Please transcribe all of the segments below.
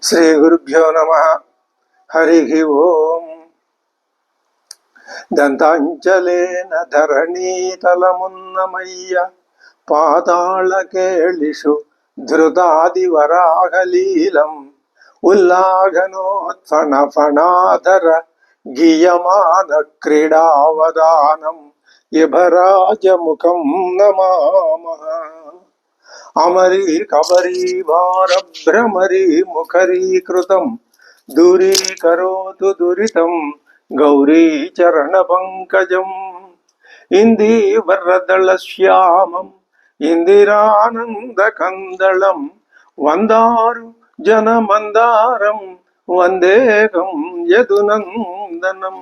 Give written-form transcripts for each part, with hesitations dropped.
శ్రీ గురుభ్యో నమః. హరి ఓం. దంతాంజలేన ధరణీతలమున్నమయ్య పాతాళకేళిషు ధృతాదివరాహలీలం ఉల్లాఘనోత్ఫణఫణాధర గీయమాన క్రీడావదానం యభరాజముఖం నమామః. అమరీ కబరీ భారభ్రమరీ ముఖరీకృతం దూరీకరోతు దురితం గౌరీ చరణ పంకజం ఇందీవరదళశ్యామం ఇందిరానందకందళం వందారు జనమందారం వందేకం యదునందనం.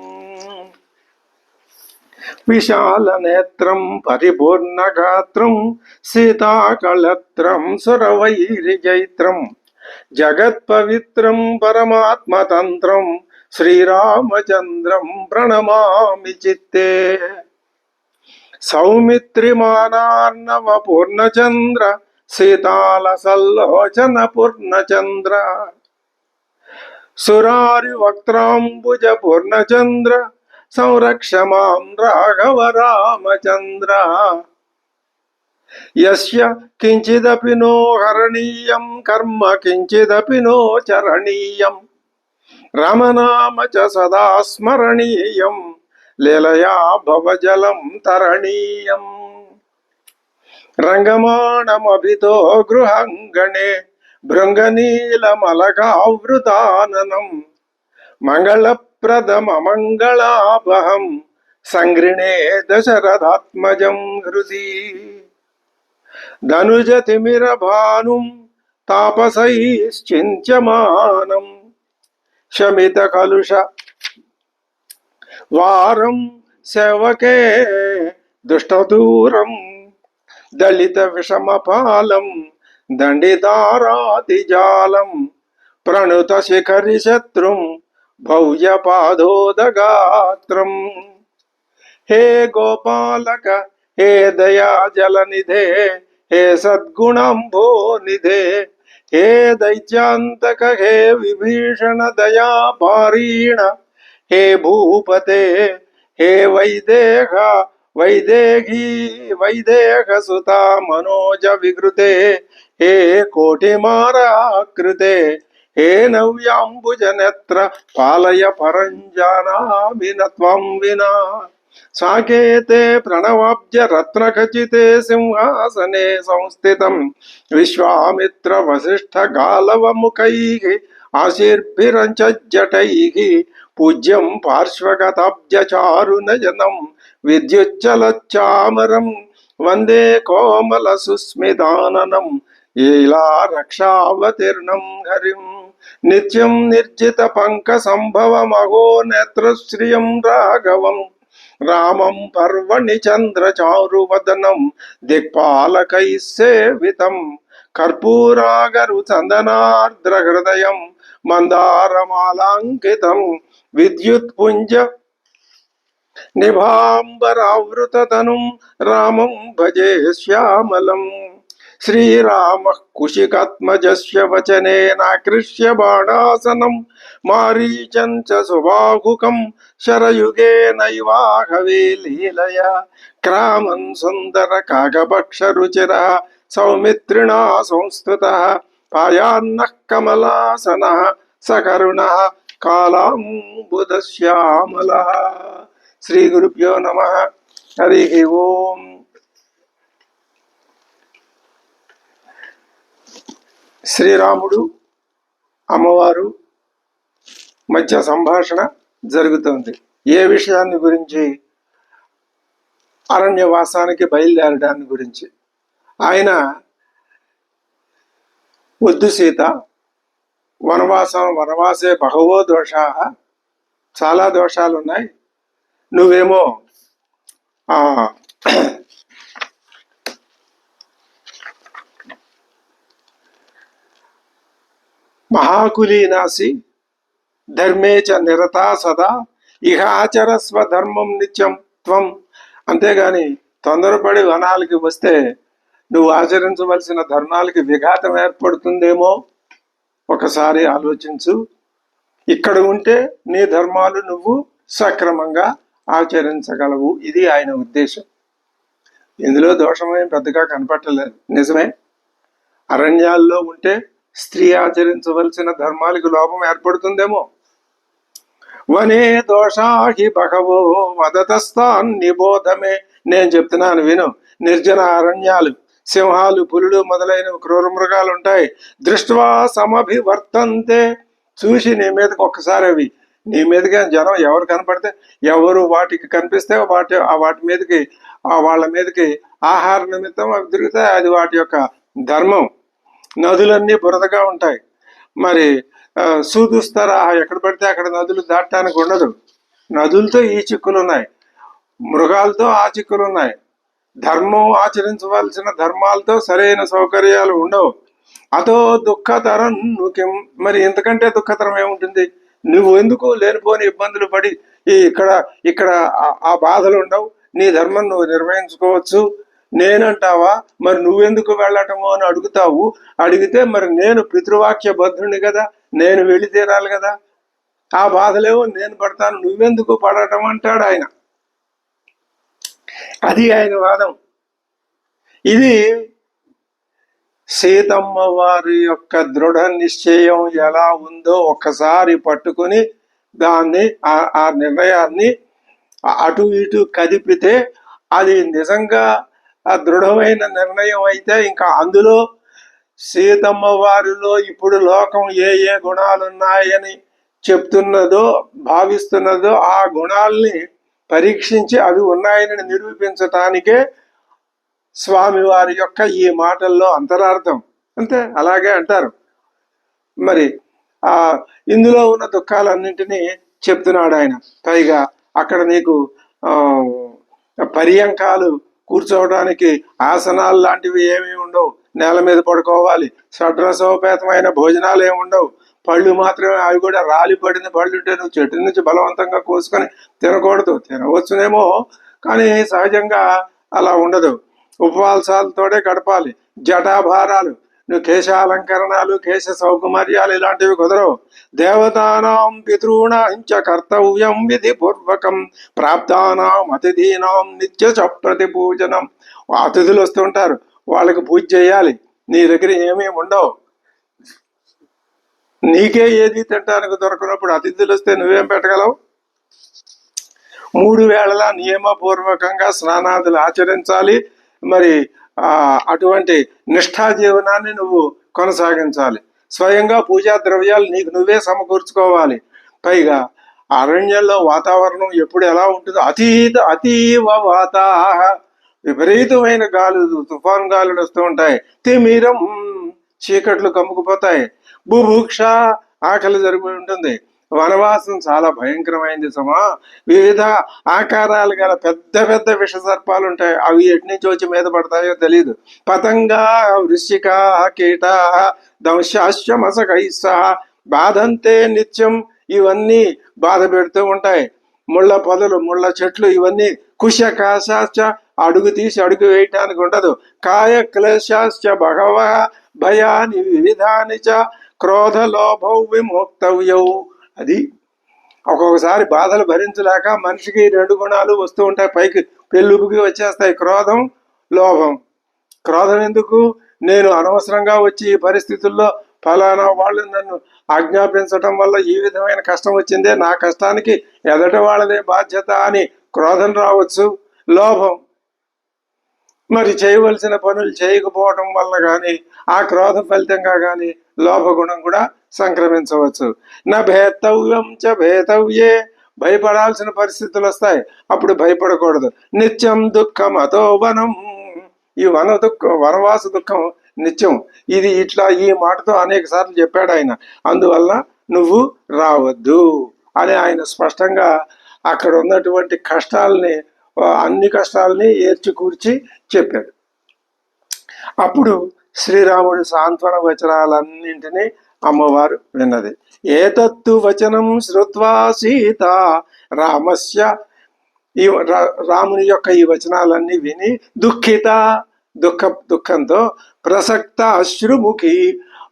విశాల నేత్రం పరిపూర్ణగాత్రం సీతాకళత్రం సురవైరిజైత్రం జగత్పవిత్రం పరమాత్మతంత్రం శ్రీరామచంద్రం ప్రణమామి చిత్తే. సౌమిత్రిమానార్ణవ పూర్ణచంద్ర సీతాల సల్లోచన పూర్ణచంద్ర సురారి వక్త్రాంబుజ పూర్ణచంద్ర సంరక్ష మాం రాఘవ రామచంద్ర. యస్య కించిదపి నో హరణీయం కర్మ కించిదపి నో చరణీయం రామనామ చ సదా స్మరణీయం లీలయా భవజలం తరణీయం. రంగమాణమభితో గృహంగణే భృంగనీలమలకావృతాననం మంగళప్రదమమంగళాపహం సంగృణే దశరథాత్మజం హృది. ధనుజతిమిరభానుం తాపసైశ్చింత్యమానం శమిత కలుష వారం సేవకే దుష్టదూరం దళిత విషమపాలం దండితారాతిజాలం ప్రణుత శిఖరి శత్రుం భౌజపాదోదగాత్రం. హే గోపాలక హే దయాజలనిధే హే సద్గుణంభో నిధే హే దైత్యాంతక హే విభీషణ దయాపారీణ హే భూపతే హే వైదేహ వైదేహీ వైదేహ సుతా మనోజ వికృతే హే కోటిమారాకృతే హే నవ్యాంబుజ నేత్ర పాలయ పరంజానామి త్వం వినా. సాకేతే ప్రణవాబ్జ రత్నఖచితే సింహాసనే సంస్థితం విశ్వామిత్ర వసిష్ఠ గాలవ ముఖైః ఆశీర్భిరంచజటైః పూజ్యం పార్శ్వగతాబ్జ చారునయనం విద్యుచ్చలచ్చామరం వందే కోమల సుస్మితాననం ఈలా రక్షావతీర్ణం హరిం. నిత్యం నిర్జిత పంక సంభవ మహో నేత్రశ్రియం రాఘవం రామం పర్వణి చంద్ర చారువదనం దిక్పాలకై సేవితం కర్పూరాగరు చందనార్ద్ర హృదయం మందారమాలాంకితం విద్యుత్పుంజ నిభాంబరావృతతనుం రామం భజే శ్యామలం. శ్రీరామ కుశికాత్మజస్య వచనేనాకృష్య బాణాసనం మారీచం చ సుబాహుకం శరయుగేనైవాహవే లీలయా క్రామన్ సుందర కాగభక్షరుచిరః సౌమిత్రిణా సంస్థుతః పాయాన్నః కమలాసనః సకరుణః కాలాంబుదశ్యామలః. శ్రీ గురుభ్యో నమః. హరి ఓం. శ్రీరాముడు అమ్మవారు మధ్య సంభాషణ జరుగుతోంది. ఏ విషయాన్ని గురించి? అరణ్యవాసానికి బయలుదేరడాన్ని గురించి. ఆయన వద్దు సీత, వనవాసే బహవో దోషా, చాలా దోషాలు ఉన్నాయి, నువ్వేమో మహాకులీనాసి ధర్మే చ నిరతా సదా ఇహాచరస్వ ధర్మం నిత్యం త్వం. అంతేగాని తొందరపడి వనాలకి వస్తే నువ్వు ఆచరించవలసిన ధర్మాలకి విఘాతం ఏర్పడుతుందేమో ఒకసారి ఆలోచించు. ఇక్కడ ఉంటే నీ ధర్మాలు నువ్వు సక్రమంగా ఆచరించగలవు. ఇది ఆయన ఉద్దేశం. ఇందులో దోషమేం పెద్దగా కనపట్టలేదు. నిజమే, అరణ్యాల్లో ఉంటే స్త్రీ ఆచరించవలసిన ధర్మాలకు లోపం ఏర్పడుతుందేమో. వనే దోషాహి బహవో వదతస్థాన్ నిబోధమే. నేను చెప్తున్నాను విను. నిర్జన అరణ్యాలు, సింహాలు, పులులు మొదలైన క్రూర మృగాలు ఉంటాయి. దృష్ట్వా సమభివర్తంతే. చూసి నీ మీదకి ఒక్కసారి అవి నీ మీదకి జనం ఎవరు కనపడితే, ఎవరు వాటికి కనిపిస్తే వాటి మీదకి వాళ్ళ మీదకి ఆహార నిమిత్తం అవి తిరుగుతాయి. అది వాటి యొక్క ధర్మం. నదులన్నీ బురదగా ఉంటాయి. మరి సూదుస్తారా, ఎక్కడ పడితే అక్కడ నదులు దాటడానికి ఉండదు. నదులతో ఈ చిక్కులు ఉన్నాయి, మృగాలతో ఆ చిక్కులు ఉన్నాయి. ధర్మం ఆచరించవలసిన ధర్మాలతో సరైన సౌకర్యాలు ఉండవు. అతో దుఃఖతరం నువ్వు. మరి ఇంతకంటే దుఃఖతరం ఏముంటుంది? నువ్వు ఎందుకు లేనిపోని ఇబ్బందులు పడి ఇక్కడ ఆ బాధలు ఉండవు. నీ ధర్మం నువ్వు నిర్వహించుకోవచ్చు. నేనంటావా? మరి నువ్వెందుకు వెళ్ళటము అని అడుగుతావు. అడిగితే మరి నేను పితృవాక్య బద్ధుని కదా, నేను వెళ్ళి తీరాలి కదా. ఆ బాధలేవో నేను పడతాను, నువ్వెందుకు పడటం అంటాడు ఆయన. అది ఆయన వాదం. ఇది సీతమ్మ వారి యొక్క దృఢ నిశ్చయం ఎలా ఉందో ఒక్కసారి పట్టుకుని దాన్ని ఆ నిర్ణయాన్ని అటు ఇటు కదిపితే అది నిజంగా ఆ దృఢమైన నిర్ణయం అయితే ఇంకా అందులో సీతమ్మ వారిలో ఇప్పుడు లోకం ఏ ఏ గుణాలున్నాయని చెప్తున్నదో భావిస్తున్నదో ఆ గుణాల్ని పరీక్షించి అవి ఉన్నాయని నిరూపించటానికే స్వామివారి యొక్క ఈ మాటల్లో అంతరార్థం. అంతే, అలాగే అంటారు. మరి ఇందులో ఉన్న దుఃఖాలన్నింటినీ చెప్తున్నాడు ఆయన. పైగా అక్కడ నీకు పర్యంకాలు కూర్చోవడానికి ఆసనాలు లాంటివి ఏమీ ఉండవు. నేల మీద పడుకోవాలి. షడ్రసోపేతమైన భోజనాలు ఏమి ఉండవు. పళ్ళు మాత్రమే, అవి కూడా రాలి పడిన పళ్ళు ఉంటే నువ్వు చెట్టు నుంచి బలవంతంగా కోసుకొని తినకూడదు. తినవచ్చునేమో, కానీ సహజంగా అలా ఉండదు. ఉపవాసాలతోనే గడపాలి. జటాభారాలు, నువ్వు కేశాలంకరణాలు, కేశ సౌకుమార్యాలు ఇలాంటివి కుదరవు. దేవతానాం పితॄణాంచ కర్తవ్యం విధి పూర్వకం ప్రాప్తానాం అతిథీనాం నిత్య ప్రతిపూజనం. అతిథులు వస్తుంటారు, వాళ్ళకి పూజ చేయాలి. నీ దగ్గర ఏమీ ఉండవు. నీకే ఏది తినడానికి దొరకనప్పుడు అతిథులు వస్తే నువ్వేం పెట్టగలవు? 3 వేళలా నియమపూర్వకంగా స్నానాదులు ఆచరించాలి. మరి అటువంటి నిష్ఠా జీవనాన్ని నువ్వు కొనసాగించాలి. స్వయంగా పూజా ద్రవ్యాలు నీకు నువ్వే సమకూర్చుకోవాలి. పైగా అరణ్యంలో వాతావరణం ఎప్పుడు ఎలా ఉంటుందో అతీవ వాతాహ, విపరీతమైన గాలులు, తుఫాన్ గాలులు వస్తూ ఉంటాయి. తిమిరం, చీకట్లు కమ్ముకుపోతాయి. బుభుక్ష, ఆకలి జరిగి ఉంటుంది. వనవాసం చాలా భయంకరమైంది సమా. వివిధ ఆకారాలు గల పెద్ద పెద్ద విష సర్పాలు ఉంటాయి. అవి ఎటు నుంచి వచ్చి మీద పడతాయో తెలియదు. పతంగా, వృశ్చిక, కీట, దంశాశ్వమసకైస్స బాధంతే నిత్యం. ఇవన్నీ బాధ పెడుతూ ఉంటాయి. ముళ్ళ పొదలు, ముళ్ళ చెట్లు, ఇవన్నీ కుశకాశాశ్చ, అడుగు తీసి అడుగు వేయటానికి ఉండదు. కాయ క్లేశాశ్చ బహవ భయాని వివిధాని చ క్రోధ లోభౌ విముక్తవ్యౌ. అది ఒక్కొక్కసారి బాధలు భరించలేక మనిషికి 2 గుణాలు వస్తూ ఉంటాయి, పైకి పెళ్ళుపుకి వచ్చేస్తాయి. క్రోధం, లోభం. క్రోధం ఎందుకు? నేను అనవసరంగా వచ్చి ఈ పరిస్థితుల్లో ఫలానా వాళ్ళు నన్ను ఆజ్ఞాపించటం వల్ల ఈ విధమైన కష్టం వచ్చిందే, నా కష్టానికి ఎదట వాళ్ళదే బాధ్యత అని క్రోధం రావచ్చు. లోభం, మరి చేయవలసిన పనులు చేయకపోవటం వల్ల కానీ ఆ క్రోధ ఫలితంగా కానీ లోభగుణం కూడా సంక్రమించవచ్చు. నా భేతవ్యం చ భేతవ్యే, భయపడాల్సిన పరిస్థితులు వస్తాయి, అప్పుడు భయపడకూడదు. నిత్యం దుఃఖం అతో వనం, ఈ వనవాస దుఃఖం నిత్యం. ఇది ఇట్లా ఈ మాటతో అనేక సార్లు చెప్పాడు ఆయన. అందువల్ల నువ్వు రావద్దు అని ఆయన స్పష్టంగా అక్కడ ఉన్నటువంటి కష్టాలని, అన్ని కష్టాలని ఏర్చికూర్చి చెప్పాడు. అప్పుడు శ్రీరాముడి సాంత్వన వచనాలన్నింటినీ అమ్మవారు విన్నది. ఏతత్తు వచనం శ్రుత్వా సీత రామస్య, ఈ రాముని యొక్క ఈ వచనాలన్నీ విని దుఃఖంతో ప్రసక్త అశ్రుముఖి,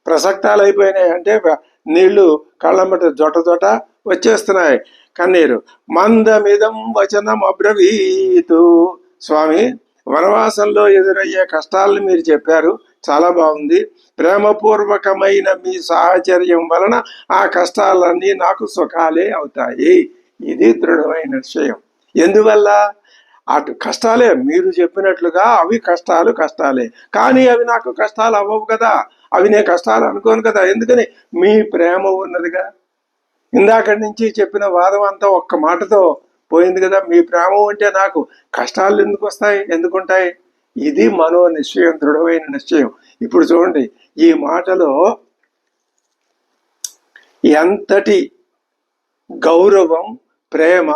ప్రసక్తాలు అయిపోయినాయి అంటే నీళ్లు కళ్ళమ్మట జొట జొట వచ్చేస్తున్నాయి, కన్నీరు. మందమిదం వచనం అబ్రవీతు. స్వామి, వనవాసంలో ఎదురయ్యే కష్టాలను మీరు చెప్పారు, చాలా బాగుంది. ప్రేమపూర్వకమైన మీ సాహచర్యం వలన ఆ కష్టాలన్నీ నాకు సుఖాలే అవుతాయి. ఇది దృఢమైన నిశ్చయం. ఎందువల్ల? అటు కష్టాలే మీరు చెప్పినట్లుగా, అవి కష్టాలే, కానీ అవి నాకు కష్టాలు అవ్వవు కదా, అవి నేను కష్టాలు అనుకోను కదా. ఎందుకని? మీ ప్రేమ ఉన్నదిగా. ఇందాకటి నుంచి చెప్పిన వాదం అంతా ఒక్క మాటతో పోయింది కదా. మీ ప్రేమ ఉంటే నాకు కష్టాలు ఎందుకు వస్తాయి, ఎందుకుంటాయి? ఇది మనో నిశ్చయం, దృఢమైన నిశ్చయం. ఇప్పుడు చూడండి, ఈ మాటలో ఎంతటి గౌరవం, ప్రేమ,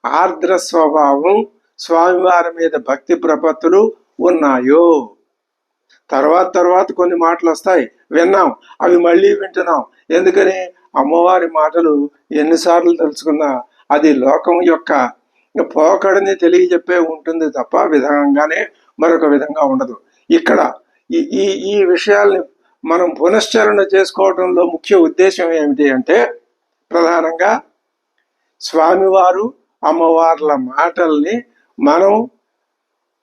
ఆర్ద్ర స్వభావం, స్వామివారి మీద భక్తి ప్రపత్తులు ఉన్నాయో. తర్వాత కొన్ని మాటలు వస్తాయి, విన్నాం, అవి మళ్ళీ వింటున్నాం. ఎందుకని? అమ్మవారి మాటలు ఎన్నిసార్లు తెలుసుకున్నా అది లోకం యొక్క పోకడని తెలియజెప్పే ఉంటుంది తప్ప విధంగానే మరొక విధంగా ఉండదు. ఇక్కడ ఈ ఈ విషయాల్ని మనం పునశ్చరణ చేసుకోవడంలో ముఖ్య ఉద్దేశం ఏమిటి అంటే, ప్రధానంగా స్వామివారు అమ్మవార్ల మాటల్ని మనం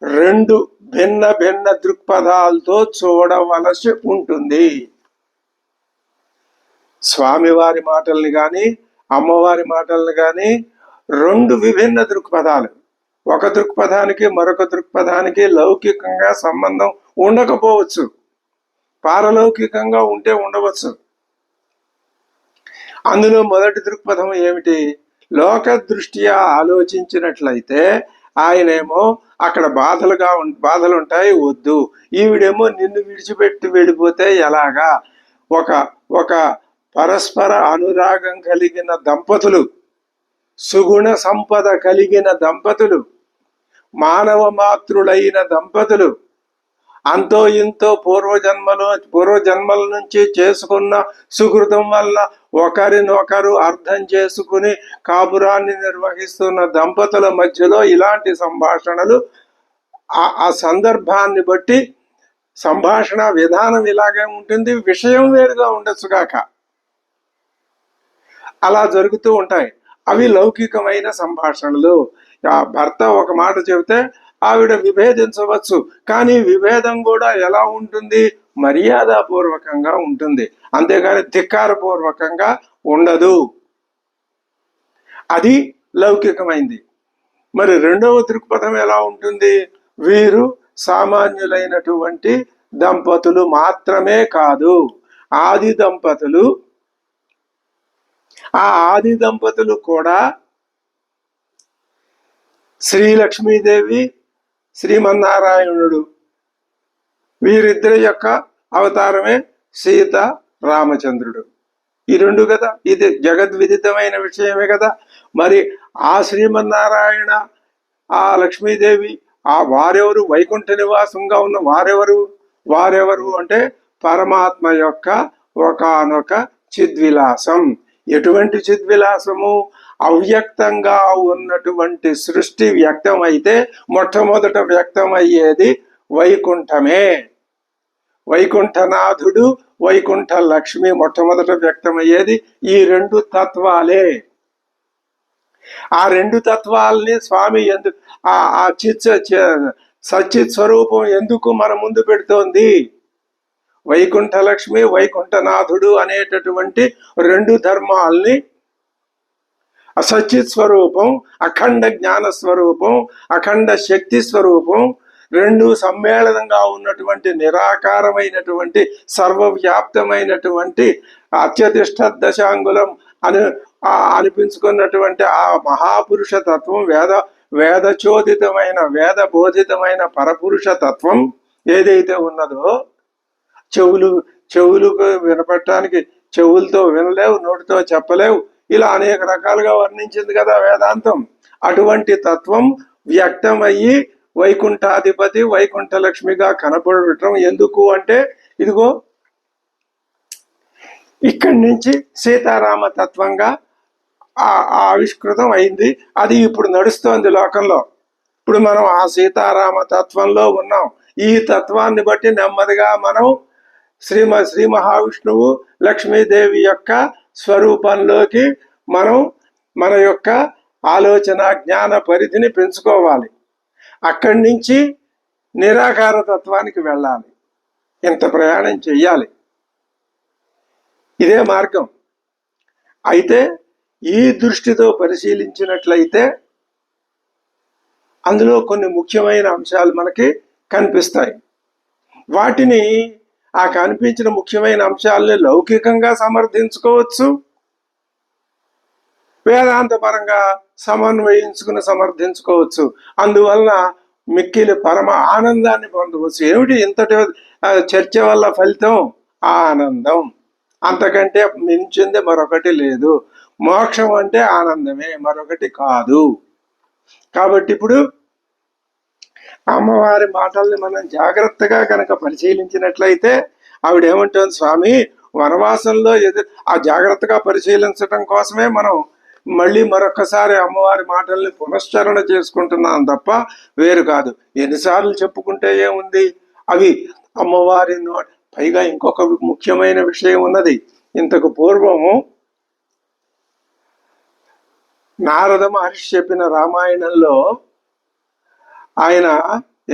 రెండు భిన్న దృక్పథాలతో చూడవలసి ఉంటుంది. స్వామివారి మాటల్ని కానీ అమ్మవారి మాటల్ని కానీ రెండు విభిన్న దృక్పథాలు. ఒక దృక్పథానికి మరొక దృక్పథానికి లౌకికంగా సంబంధం ఉండకపోవచ్చు, పారలౌకికంగా ఉంటే ఉండవచ్చు. అందులో మొదటి దృక్పథం ఏమిటి? లోక దృష్ట్యా ఆలోచించినట్లయితే ఆయనేమో అక్కడ బాధలు ఉంటాయి, వద్దు. ఈవిడేమో నిన్ను విడిచిపెట్టి వెళ్ళిపోతే ఎలాగా? ఒక పరస్పర అనురాగం కలిగిన దంపతులు, సుగుణ సంపద కలిగిన దంపతులు, మానవ మాతృలైన దంపతులు, అంతో ఇంతో పూర్వజన్మల నుంచి చేసుకున్న సుకృతం వల్ల ఒకరినొకరు అర్థం చేసుకుని కాపురాన్ని నిర్వహిస్తున్న దంపతుల మధ్యలో ఇలాంటి సంభాషణలు, ఆ సందర్భాన్ని బట్టి సంభాషణ విధానం ఇలాగే ఉంటుంది, విషయం వేరుగా ఉండొచ్చుగాక. అలా జరుగుతూ ఉంటాయి. అవి లౌకికమైన సంభాషణలు. ఆ భర్త ఒక మాట చెబితే ఆవిడ విభేదించవచ్చు, కానీ విభేదం కూడా ఎలా ఉంటుంది? మర్యాదపూర్వకంగా ఉంటుంది, అంతేగాని ధిక్కారపూర్వకంగా ఉండదు. అది లౌకికమైంది. మరి రెండవ దృక్పథం ఎలా ఉంటుంది? వీరు సామాన్యులైనటువంటి దంపతులు మాత్రమే కాదు, ఆది దంపతులు. ఆ ఆది దంపతులు కూడా శ్రీ లక్ష్మీదేవి, శ్రీమన్నారాయణుడు, వీరిద్దరి యొక్క అవతారమే సీత రామచంద్రుడు. ఈ రెండు కదా, ఇది జగద్విదితమైన విషయమే కదా. మరి ఆ శ్రీమన్నారాయణ, ఆ లక్ష్మీదేవి, ఆ వారెవరు? వైకుంఠ నివాసంగా ఉన్న వారెవరు అంటే పరమాత్మ యొక్క ఒకానొక చిద్విలాసం. ఎటువంటి చిద్విలాసము? అవ్యక్తంగా ఉన్నటువంటి సృష్టి వ్యక్తమైతే మొట్టమొదట వ్యక్తమయ్యేది వైకుంఠమే. వైకుంఠనాథుడు, వైకుంఠ లక్ష్మి మొట్టమొదట వ్యక్తమయ్యేది ఈ రెండు తత్వాలే. ఆ రెండు తత్వాలని స్వామి ఎందుకు, ఆ సచ్చిత్ స్వరూపం ఎందుకు మన ముందు పెడుతోంది? వైకుంఠ లక్ష్మి, వైకుంఠనాథుడు అనేటటువంటి రెండు ధర్మాల్ని, అసచ్చిత్ స్వరూపం, అఖండ జ్ఞాన స్వరూపం, అఖండ శక్తి స్వరూపం, రెండు సమ్మేళనంగా ఉన్నటువంటి నిరాకారమైనటువంటి సర్వవ్యాప్తమైనటువంటి అత్యతిష్ట దశాంగులం అనిపించుకున్నటువంటి ఆ మహాపురుష తత్వం, వేదచోదితమైన వేదబోధితమైన పరపురుష తత్వం ఏదైతే ఉన్నదో, చెవులకు వినపడటానికి చెవులతో వినలేవు, నోటితో చెప్పలేవు, ఇలా అనేక రకాలుగా వర్ణించింది కదా వేదాంతం. అటువంటి తత్వం వ్యక్తమయ్యి వైకుంఠాధిపతి, వైకుంఠ లక్ష్మిగా కనపడటం ఎందుకు అంటే, ఇదిగో ఇక్కడి నుంచి సీతారామ తత్వంగా ఆవిష్కృతం అయింది. అది ఇప్పుడు నడుస్తోంది లోకంలో. ఇప్పుడు మనం ఆ సీతారామ తత్వంలో ఉన్నాం. ఈ తత్వాన్ని బట్టి నెమ్మదిగా మనం శ్రీ మహావిష్ణువు లక్ష్మీదేవి యొక్క స్వరూపంలోకి మనం మన యొక్క ఆలోచన జ్ఞాన పరిధిని పెంచుకోవాలి. అక్కడి నుంచి నిరాకార తత్వానికి వెళ్ళాలి. ఇంత ప్రయాణం చెయ్యాలి. ఇదే మార్గం. అయితే ఈ దృష్టితో పరిశీలించినట్లయితే అందులో కొన్ని ముఖ్యమైన అంశాలు మనకి కనిపిస్తాయి. వాటిని ఆ కనిపించిన ముఖ్యమైన అంశాలని లౌకికంగా సమర్థించుకోవచ్చు, వేదాంతపరంగా సమన్వయించుకుని సమర్థించుకోవచ్చు. అందువలన మిక్కిలి పరమ ఆనందాన్ని పొందవచ్చు. ఏమిటి ఇంతటి చర్చ వల్ల ఫలితం? ఆనందం. అంతకంటే మించింది మరొకటి లేదు. మోక్షం అంటే ఆనందమే, మరొకటి కాదు. కాబట్టి ఇప్పుడు అమ్మవారి మాటల్ని మనం జాగ్రత్తగా కనుక పరిశీలించినట్లయితే ఆవిడ ఏమంటుంది, స్వామి వనవాసంలో ఆ జాగ్రత్తగా పరిశీలించడం కోసమే మనం మళ్ళీ మరొకసారి అమ్మవారి మాటల్ని పునశ్చరణ చేసుకుంటున్నాం తప్ప వేరు కాదు. ఎన్నిసార్లు చెప్పుకుంటే ఏముంది, అవి అమ్మవారి పైగా ఇంకొక ముఖ్యమైన విషయం ఉన్నది. ఇంతకు పూర్వము నారద మహర్షి చెప్పిన రామాయణంలో ఆయన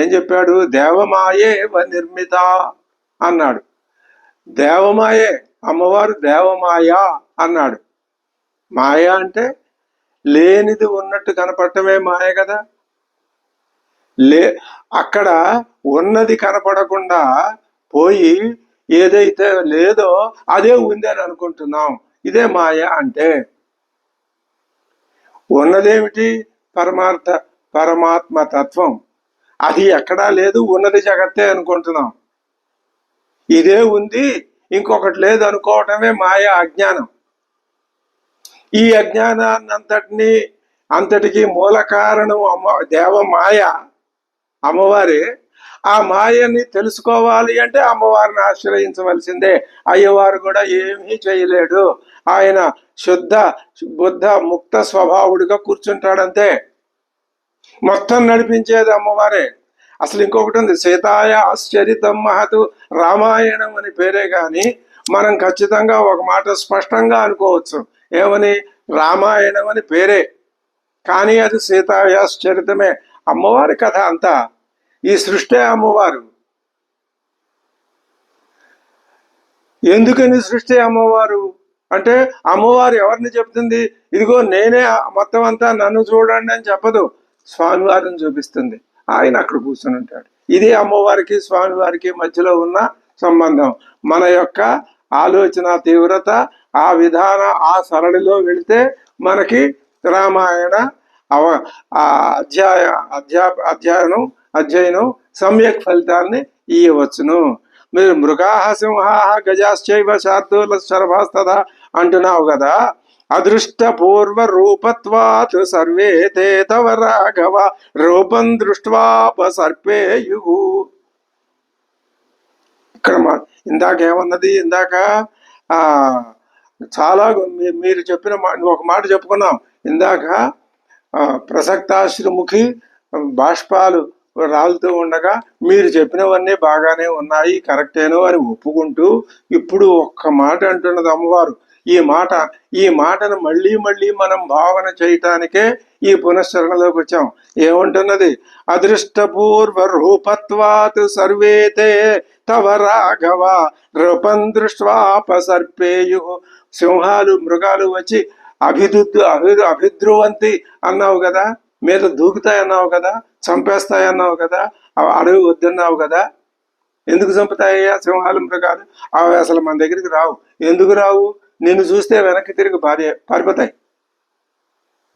ఏం చెప్పాడు? దేవమాయే నిర్మిత అన్నాడు. దేవమాయే, అమ్మవారు దేవమాయ అన్నాడు. మాయ అంటే లేనిది ఉన్నట్టు కనపడటమే మాయ కదా. అక్కడ ఉన్నది కనపడకుండా పోయి ఏదైతే లేదో అదే ఉంది అని అనుకుంటున్నాం. ఇదే మాయ అంటే. ఉన్నదేమిటి? పరమాత్మ తత్వం. అది ఎక్కడా లేదు, ఉన్నది జగత్తే అనుకుంటున్నాం. ఇదే ఉంది, ఇంకొకటి లేదు అనుకోవటమే మాయ, అజ్ఞానం. ఈ అజ్ఞానాన్ని అంతటికి మూల కారణం దేవమాయ, అమ్మవారే. ఆ మాయని తెలుసుకోవాలి అంటే అమ్మవారిని ఆశ్రయించవలసిందే. అయ్యవారు కూడా ఏమీ చేయలేడు. ఆయన శుద్ధ బుద్ధ ముక్త స్వభావుడిగా కూర్చుంటాడంతే. మొత్తం నడిపించేది అమ్మవారే. అసలు ఇంకొకటి ఉంది, సీతాయ ఆశ్చరితం మహతు రామాయణం అని పేరే కానీ మనం ఖచ్చితంగా ఒక మాట స్పష్టంగా అనుకోవచ్చు. ఏమని? రామాయణం అని పేరే, కానీ అది సీతాయాశ్చరితమే. అమ్మవారి కథ అంతా. ఈ సృష్టి అమ్మవారు. ఎందుకని సృష్టి అమ్మవారు అంటే, అమ్మవారు ఎవరిని చెప్తుంది? ఇదిగో నేనే మొత్తం అంతా, నన్ను చూడండి అని చెప్పదు. స్వామివారిని చూపిస్తుంది. ఆయన అక్కడ కూర్చొని ఉంటాడు. ఇది అమ్మవారికి స్వామివారికి మధ్యలో ఉన్న సంబంధం. మన యొక్క ఆలోచన తీవ్రత, ఆ విధాన, ఆ సరళిలో వెళితే మనకి రామాయణ అధ్యయనం సమ్యక్ ఫలితాన్ని ఇవ్వవచ్చును. మీరు మృగాహ సింహాహ గజాశ్చైవ శార్దూల శరభాస్తథ అంటున్నావు కదా. అదృష్ట పూర్వ రూపత్వాత్ సర్వే తే తవ రాఘవ రూపం దృష్ట్వాపసర్పేయు. ఇక్కడ ఇందాక ఏమన్నది? ఇందాక చాలా మీరు చెప్పిన ఒక మాట చెప్పుకున్నాం ఇందాక. ప్రసక్తాశ్రముఖి బాష్పాలు రాలుతూ ఉండగా మీరు చెప్పినవన్నీ బాగానే ఉన్నాయి, కరెక్టేనో అని ఒప్పుకుంటూ ఇప్పుడు ఒక్క మాట అంటున్నది అమ్మవారు. ఈ మాటను మళ్ళీ మళ్ళీ మనం భావన చేయటానికే ఈ పునశ్చరణలోకి వచ్చాం. ఏమంటున్నది? అదృష్టపూర్వ రూపత్వాత్ సర్వేతే తవ రాఘవ రూపం దృష్ట్వాపసర్పేయు. సింహాలు మృగాలు వచ్చి అభిద్రువంతి అన్నావు కదా, మీద దూకుతాయి అన్నావు కదా, చంపేస్తాయి అన్నావు కదా, అడవి వద్దన్నావు కదా. ఎందుకు చంపుతాయ్యా సింహాలు మృగాలు? అవి అసలు మన దగ్గరికి రావు. ఎందుకు రావు? నిన్ను చూస్తే వెనక్కి తిరిగి పారిపోతాయి.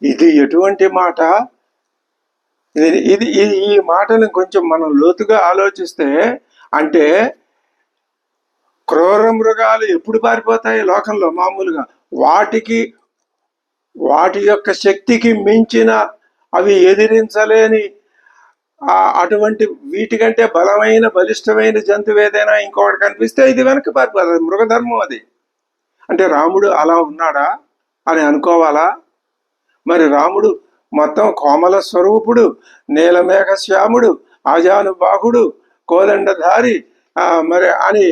ఇది ఎటువంటి మాట? ఈ మాటని కొంచెం మనం లోతుగా ఆలోచిస్తే, అంటే క్రూర మృగాలు ఎప్పుడు పారిపోతాయి లోకంలో? మామూలుగా వాటి యొక్క శక్తికి మించిన, అవి ఎదిరించలేని అటువంటి వీటికంటే బలమైన బలిష్టమైన జంతువు ఏదైనా ఇంకొకటి కనిపిస్తే ఇది వెనక్కి పారిపోతుంది. మృగధర్మం అది. అంటే రాముడు అలా ఉన్నాడా అని అనుకోవాలా? మరి రాముడు మొత్తం కోమల స్వరూపుడు, నీలమేఘ శ్యాముడు, ఆజానుబాహుడు, కోదండధారి, మరి అని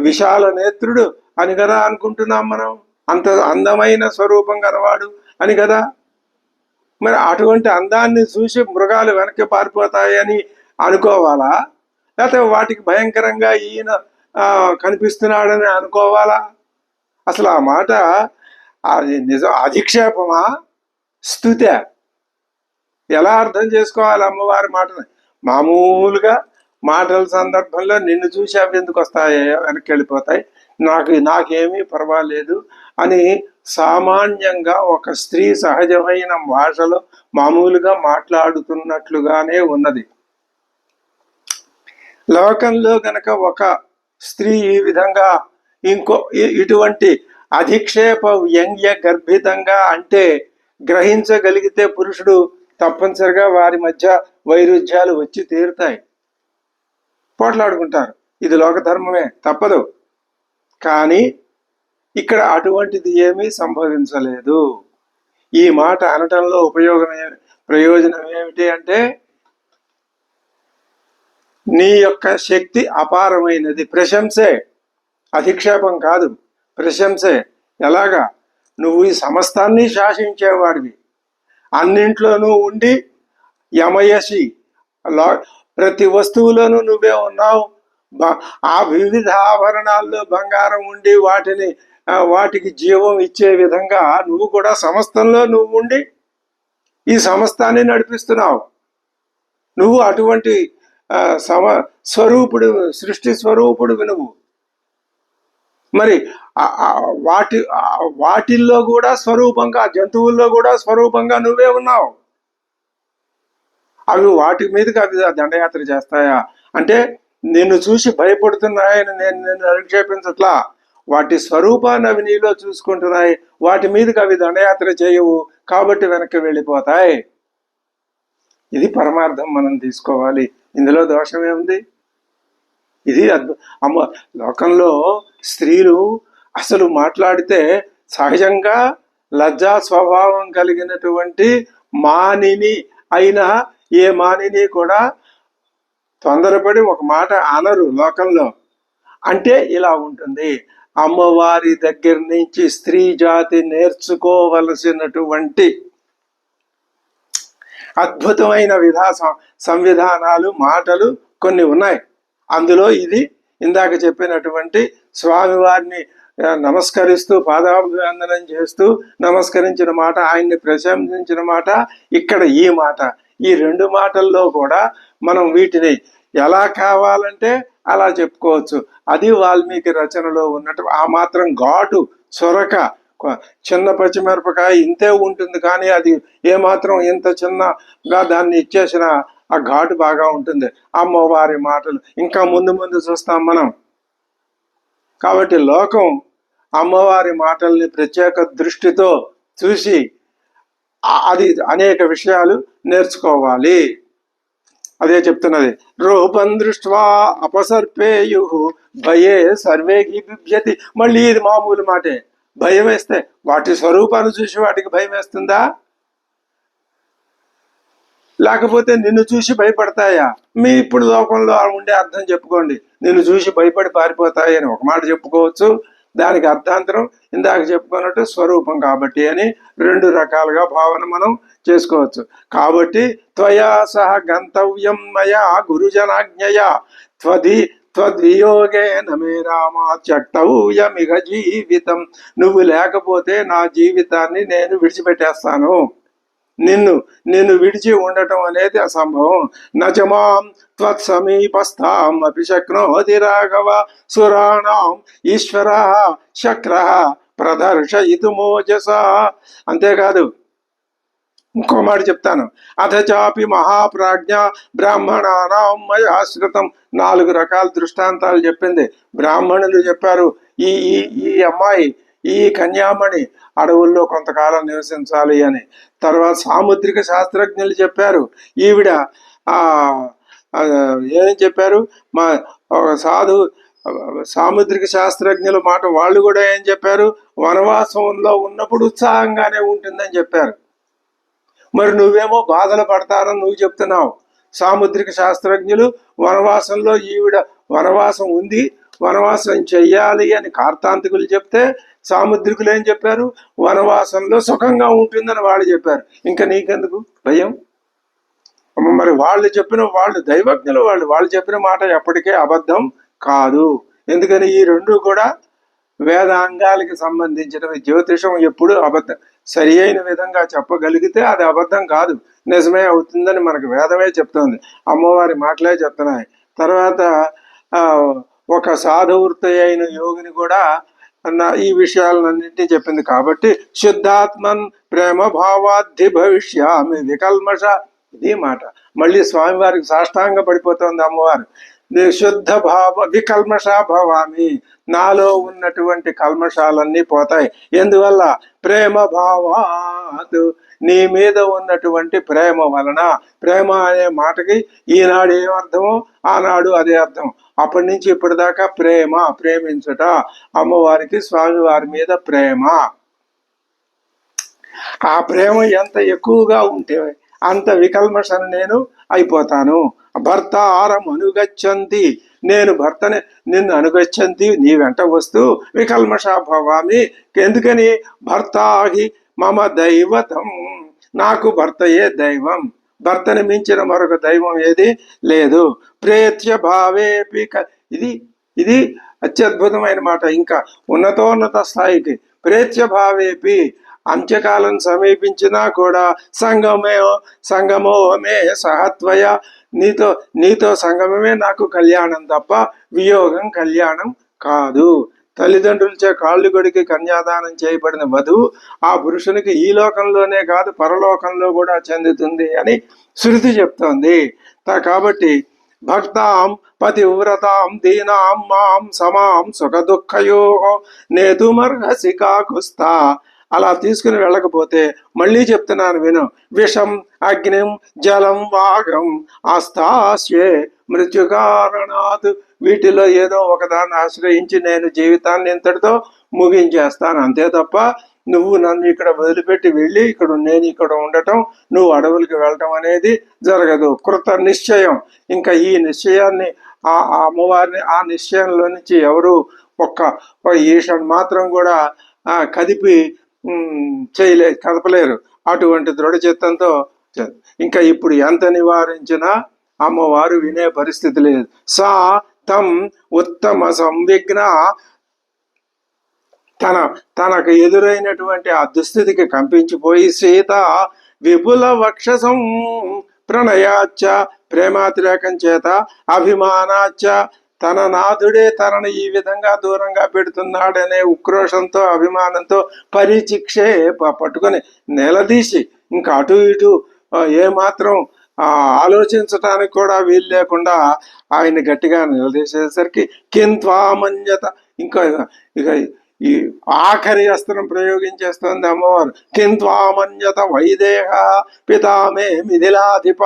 విశాల నేత్రుడు అని కదా అనుకుంటున్నాం మనం. అంత అందమైన స్వరూపం గలవాడు అని కదా. మరి అటువంటి అందాన్ని చూసి మృగాలు వెనక్కి పారిపోతాయని అనుకోవాలా, లేకపోతే వాటికి భయంకరంగా ఈయన కనిపిస్తున్నాడని అనుకోవాలా? అసలు ఆ మాట అది నిజం అధిక్షేపమా, స్తుత? ఎలా అర్థం చేసుకోవాలి అమ్మవారి మాటని? మామూలుగా మాటల సందర్భంలో నిన్ను చూసి అవి ఎందుకు వస్తాయి, వెనక్కి వెళ్ళిపోతాయి, నాకేమీ పర్వాలేదు అని సామాన్యంగా ఒక స్త్రీ సహజమైన భాషలో మామూలుగా మాట్లాడుతున్నట్లుగానే ఉన్నది. లోకంలో గనక ఒక స్త్రీ ఈ విధంగా ఇటువంటి అధిక్షేప వ్యంగ్య గర్భితంగా అంటే గ్రహించగలిగితే పురుషుడు తప్పనిసరిగా వారి మధ్య వైరుధ్యాలు వచ్చి తీరుతాయి, పోట్లాడుకుంటారు. ఇది లోకధర్మమే, తప్పదు. కానీ ఇక్కడ అటువంటిది ఏమీ సంభవించలేదు. ఈ మాట అనటంలో ప్రయోజనం ఏమిటి అంటే, నీ యొక్క శక్తి అపారమైనది. ప్రశంసే, అధిక్షేపం కాదు, ప్రశంసే. ఎలాగా? నువ్వు ఈ సమస్తాన్ని శాసించేవాడివి, అన్నింట్లోనూ ఉండి యమయసి, ప్రతి వస్తువులోనూ నువ్వే ఉన్నావు. ఆ వివిధ ఆభరణాల్లో బంగారం ఉండి వాటికి జీవం ఇచ్చే విధంగా నువ్వు కూడా సమస్తంలో నువ్వు ఉండి ఈ సమస్తాన్ని నడిపిస్తున్నావు. నువ్వు అటువంటి స్వరూపుడు, సృష్టి స్వరూపుడు నువ్వు. మరి వాటిల్లో కూడా స్వరూపంగా, జంతువుల్లో కూడా స్వరూపంగా నువ్వే ఉన్నావు. అవి వాటి మీదకి అవి దండయాత్ర చేస్తాయా అంటే, నిన్ను చూసి భయపడుతున్నాయని నేను అధిక్షేపించట్లా. వాటి స్వరూపాన్ని అవి నీలో చూసుకుంటున్నాయి, వాటి మీదకి అవి దండయాత్ర చేయవు, కాబట్టి వెనక్కి వెళ్ళిపోతాయి. ఇది పరమార్థం మనం తీసుకోవాలి. ఇందులో దోషమేముంది? ఇది అమ్మ లోకంలో స్త్రీలు అసలు మాట్లాడితే సహజంగా లజ్జా స్వభావం కలిగినటువంటి మానిని అయినా ఏ మానిని కూడా తొందరపడి ఒక మాట అనరు లోకంలో. అంటే ఇలా ఉంటుంది. అమ్మవారి దగ్గర నుంచి స్త్రీ జాతి నేర్చుకోవలసినటువంటి అద్భుతమైన సంవిధానాలు, మాటలు కొన్ని ఉన్నాయి. అందులో ఇది ఇందాక చెప్పినటువంటి స్వామివారిని నమస్కరిస్తూ పాదాభివందనం చేస్తూ నమస్కరించిన మాట, ఆయన్ని ప్రశంసించిన మాట, ఇక్కడ ఈ మాట, ఈ రెండు మాటల్లో కూడా మనం వీటిని ఎలా కావాలంటే అలా చెప్పుకోవచ్చు. అది వాల్మీకి రచనలో ఉన్నట్టు ఆ మాత్రం ఘాటు, చొరక, చిన్న పచ్చిమిరపకాయ ఇంతే ఉంటుంది, కానీ అది ఏమాత్రం ఇంత చిన్నగా దాన్ని ఇచ్చేసిన ఆ ఘాటు బాగా ఉంటుంది. అమ్మవారి మాటలు ఇంకా ముందు ముందు చూస్తాం మనం. కాబట్టి లోకం అమ్మవారి మాటల్ని ప్రత్యేక దృష్టితో చూసి అది అనేక విషయాలు నేర్చుకోవాలి. అదే చెప్తున్నది. రూపం దృష్ట్వా అపసర్పేయు భయే సర్వేకి బిభ్యతి. మళ్ళీ ఇది మామూలు మాటే. భయం వేస్తే వాటి స్వరూపాన్ని చూసి వాటికి భయం వేస్తుందా? లేకపోతే నిన్ను చూసి భయపడతాయా? మీ ఇప్పుడు లోకంలో ఉండే అర్థం చెప్పుకోండి. నిన్ను చూసి భయపడి పారిపోతాయి అని ఒక మాట చెప్పుకోవచ్చు. దానికి అర్థాంతరం ఇందాక చెప్పుకున్నట్టు స్వరూపం కాబట్టి అని రెండు రకాలుగా భావన మనం చేసుకోవచ్చు. కాబట్టి త్వయా సహ గంతవ్యం మయా గురుజనాజ్ఞయా త్వద్వియోగేన మే రామా త్యక్తవ్యమిగ జీవితం. నువ్వు లేకపోతే నా జీవితాన్ని నేను విడిచిపెట్టేస్తాను. నిన్ను విడిచి ఉండటం అనేది అసంభవం. నచమాం త్వత్సమీపస్థాం అపి శక్నోతి రాఘవ సురాణాం ఈశ్వర శక్ర ప్రదర్శయితుమోజస. అంతేకాదు, ఇంకో మాట చెప్తాను. అథచాపి మహాప్రాజ్ఞ బ్రాహ్మణానాం మయాశ్రితం. 4 రకాల దృష్టాంతాలు చెప్పింది. బ్రాహ్మణులు చెప్పారు, ఈ ఈ అమ్మాయి, ఈ కన్యామణి అడవుల్లో కొంతకాలం నివసించాలి అని. తర్వాత సాముద్రిక శాస్త్రజ్ఞులు చెప్పారు, ఈవిడ ఏం చెప్పారు, మా సాధు సాముద్రిక శాస్త్రజ్ఞుల మాట వాళ్ళు కూడా ఏం చెప్పారు, వనవాసంలో ఉన్నప్పుడు ఉత్సాహంగానే ఉంటుందని చెప్పారు. మరి నువ్వేమో బాధలు పడతారని నువ్వు చెప్తున్నావు. సాముద్రిక శాస్త్రజ్ఞులు వనవాసంలో ఈవిడ వనవాసం ఉంది, వనవాసం చెయ్యాలి అని కార్తాంతికులు చెప్తే సాముద్రికులు ఏం చెప్పారు? వనవాసంలో సుఖంగా ఉంటుందని వాళ్ళు చెప్పారు. ఇంకా నీకెందుకు భయం? మరి వాళ్ళు దైవజ్ఞులు, వాళ్ళు చెప్పిన మాట ఎప్పటికే అబద్ధం కాదు. ఎందుకని ఈ రెండు కూడా వేదాంగాలకి సంబంధించినవి. జ్యోతిషం ఎప్పుడు అబద్ధం, సరి అయిన విధంగా చెప్పగలిగితే అది అబద్ధం కాదు, నిజమే అవుతుందని మనకు వేదమే చెప్తుంది, అమ్మవారి మాటలే చెప్తున్నాయి. తర్వాత ఒక సాధువృత్తి అయిన యోగిని కూడా ఈ విషయాలన్నింటినీ చెప్పింది. కాబట్టి శుద్ధాత్మన్ ప్రేమ భావాద్ధి భవిష్యామి వికల్మష, ఇది మాట. మళ్ళీ స్వామివారికి సాష్టాంగ పడిపోతుంది అమ్మవారు. శుద్ధ భావ వికల్మష భవామి, నాలో ఉన్నటువంటి కల్మషాలన్నీ పోతాయి. ఎందువల్ల? ప్రేమ భావాత్, నీ మీద ఉన్నటువంటి ప్రేమ వలన. ప్రేమ అనే మాటకి ఈనాడు ఏమర్థమో ఆనాడు అదే అర్థం. అప్పటి నుంచి ఇప్పటిదాకా ప్రేమ, ప్రేమించుట. అమ్మవారికి స్వామివారి మీద ప్రేమ. ఆ ప్రేమ ఎంత ఎక్కువగా ఉంటే అంత వికల్మషను నేను అయిపోతాను. భర్త ఆరం అనుగచ్చంతి, నేను భర్తని నిన్ను అనుగచ్చంతి, నీ వెంట వస్తూ వికల్మష భవామి. ఎందుకని? భర్తాహి మమ దైవతం, నాకు భర్తయే దైవం, భర్తని మించిన మరొక దైవం ఏది లేదు. ప్రేత్య భావేపి, ఇది అత్యద్భుతమైన మాట. ఇంకా ఉన్నతోన్నత స్థాయికి. ప్రేత్య భావేపి, అంత్యకాలం సమీపించినా కూడా సంగమో మే సహత్వయ, నీతో సంగమమే నాకు కళ్యాణం తప్ప వియోగం కళ్యాణం కాదు. తల్లిదండ్రులచే కాళ్ళు గొడికి కన్యాదానం చేయబడిన వధువు ఆ పురుషునికి ఈ లోకంలోనే కాదు పరలోకంలో కూడా చెందుతుంది అని శృతి చెప్తోంది. కాబట్టి భక్తాం పతివ్రతాం దీనాం మాం సమాం సుఖ దుఃఖయో నేతుమర్హసి కాకుస్తా. అలా తీసుకుని వెళ్ళకపోతే మళ్ళీ చెప్తున్నాను విను. విషం అగ్నిం జలం వాగం ఆస్థాస్యే మృత్యుకారణాత్, వీటిలో ఏదో ఒకదాన్ని ఆశ్రయించి నేను జీవితాన్ని ఇంతటితో ముగించేస్తాను, అంతే తప్ప నువ్వు నన్ను ఇక్కడ వదిలిపెట్టి వెళ్ళి నేను ఇక్కడ ఉండటం, నువ్వు అడవులకి వెళ్ళటం అనేది జరగదు. కృత నిశ్చయం. ఇంకా ఈ నిశ్చయాన్ని ఆ అమ్మవారిని ఆ నిశ్చయంలో నుంచి ఎవరు ఒక్క ఈషన్ మాత్రం కూడా కదిపి కదపలేరు. అటువంటి దృఢ చిత్తంతో ఇంకా ఇప్పుడు ఎంత నివారించినా అమ్మవారు వినే పరిస్థితి లేదు. సా తం ఉత్తమ సంవిఘ్న, తనకు ఎదురైనటువంటి ఆ దుస్థితికి కంపించిపోయి సీత విపుల వక్షసం ప్రణయాచ్చ, ప్రేమాతిరేకం చేత అభిమానాచ్చ, తన నాథుడే తనను ఈ విధంగా దూరంగా పెడుతున్నాడనే ఉక్రోషంతో అభిమానంతో పరిచిక్షే పట్టుకొని నిలదీసి ఇంకా అటు ఇటు ఏమాత్రం ఆలోచించటానికి కూడా వీలు లేకుండా ఆయన గట్టిగా నిలదీసేసరికి కింత్వామన్యత, ఇంకా ఇక ఈ ఆఖరి అస్త్రం ప్రయోగించేస్తుంది అమ్మవారు. కింత్వామన్యత వైదేహ పితామే మిథిలాధిప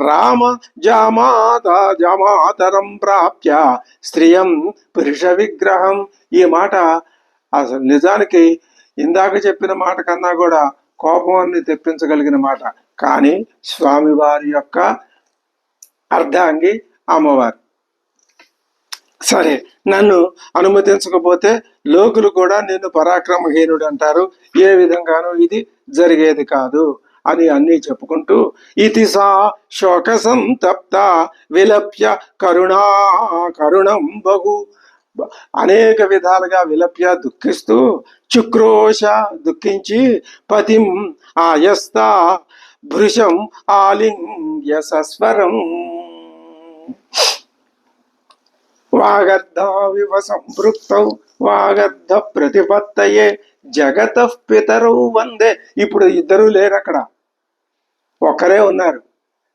రామ జమాతరం ప్రాప్య స్త్రియం పురుష విగ్రహం. ఈ మాట అసలు నిజానికి ఇందాక చెప్పిన మాట కన్నా కూడా కోపాన్ని తెప్పించగలిగిన మాట. కానీ స్వామివారి యొక్క అర్ధాంగి అమ్మవారు. సరే, నన్ను అనుమతించకపోతే లోకులు కూడా నిన్ను పరాక్రమహీనుడు అంటారు, ఏ విధంగానూ ఇది జరిగేది కాదు అని అన్నీ చెప్పుకుంటూ ఇతి సా శోక సంతప్త విలప్య కరుణం బహు, అనేక విధాలుగా విలప్య దుఃఖిస్తూ చుక్రోశ దుఃఖించి పతిం ఆయస్త భృశం ఆలింగ్య సస్వరం వాగర్ధావివ సంపృక్తౌ వాగర్ధ ప్రతిపత్తయే జగత పితరౌ వందే. ఇప్పుడు ఇద్దరూ లేరు అక్కడ, ఒక్కరే ఉన్నారు.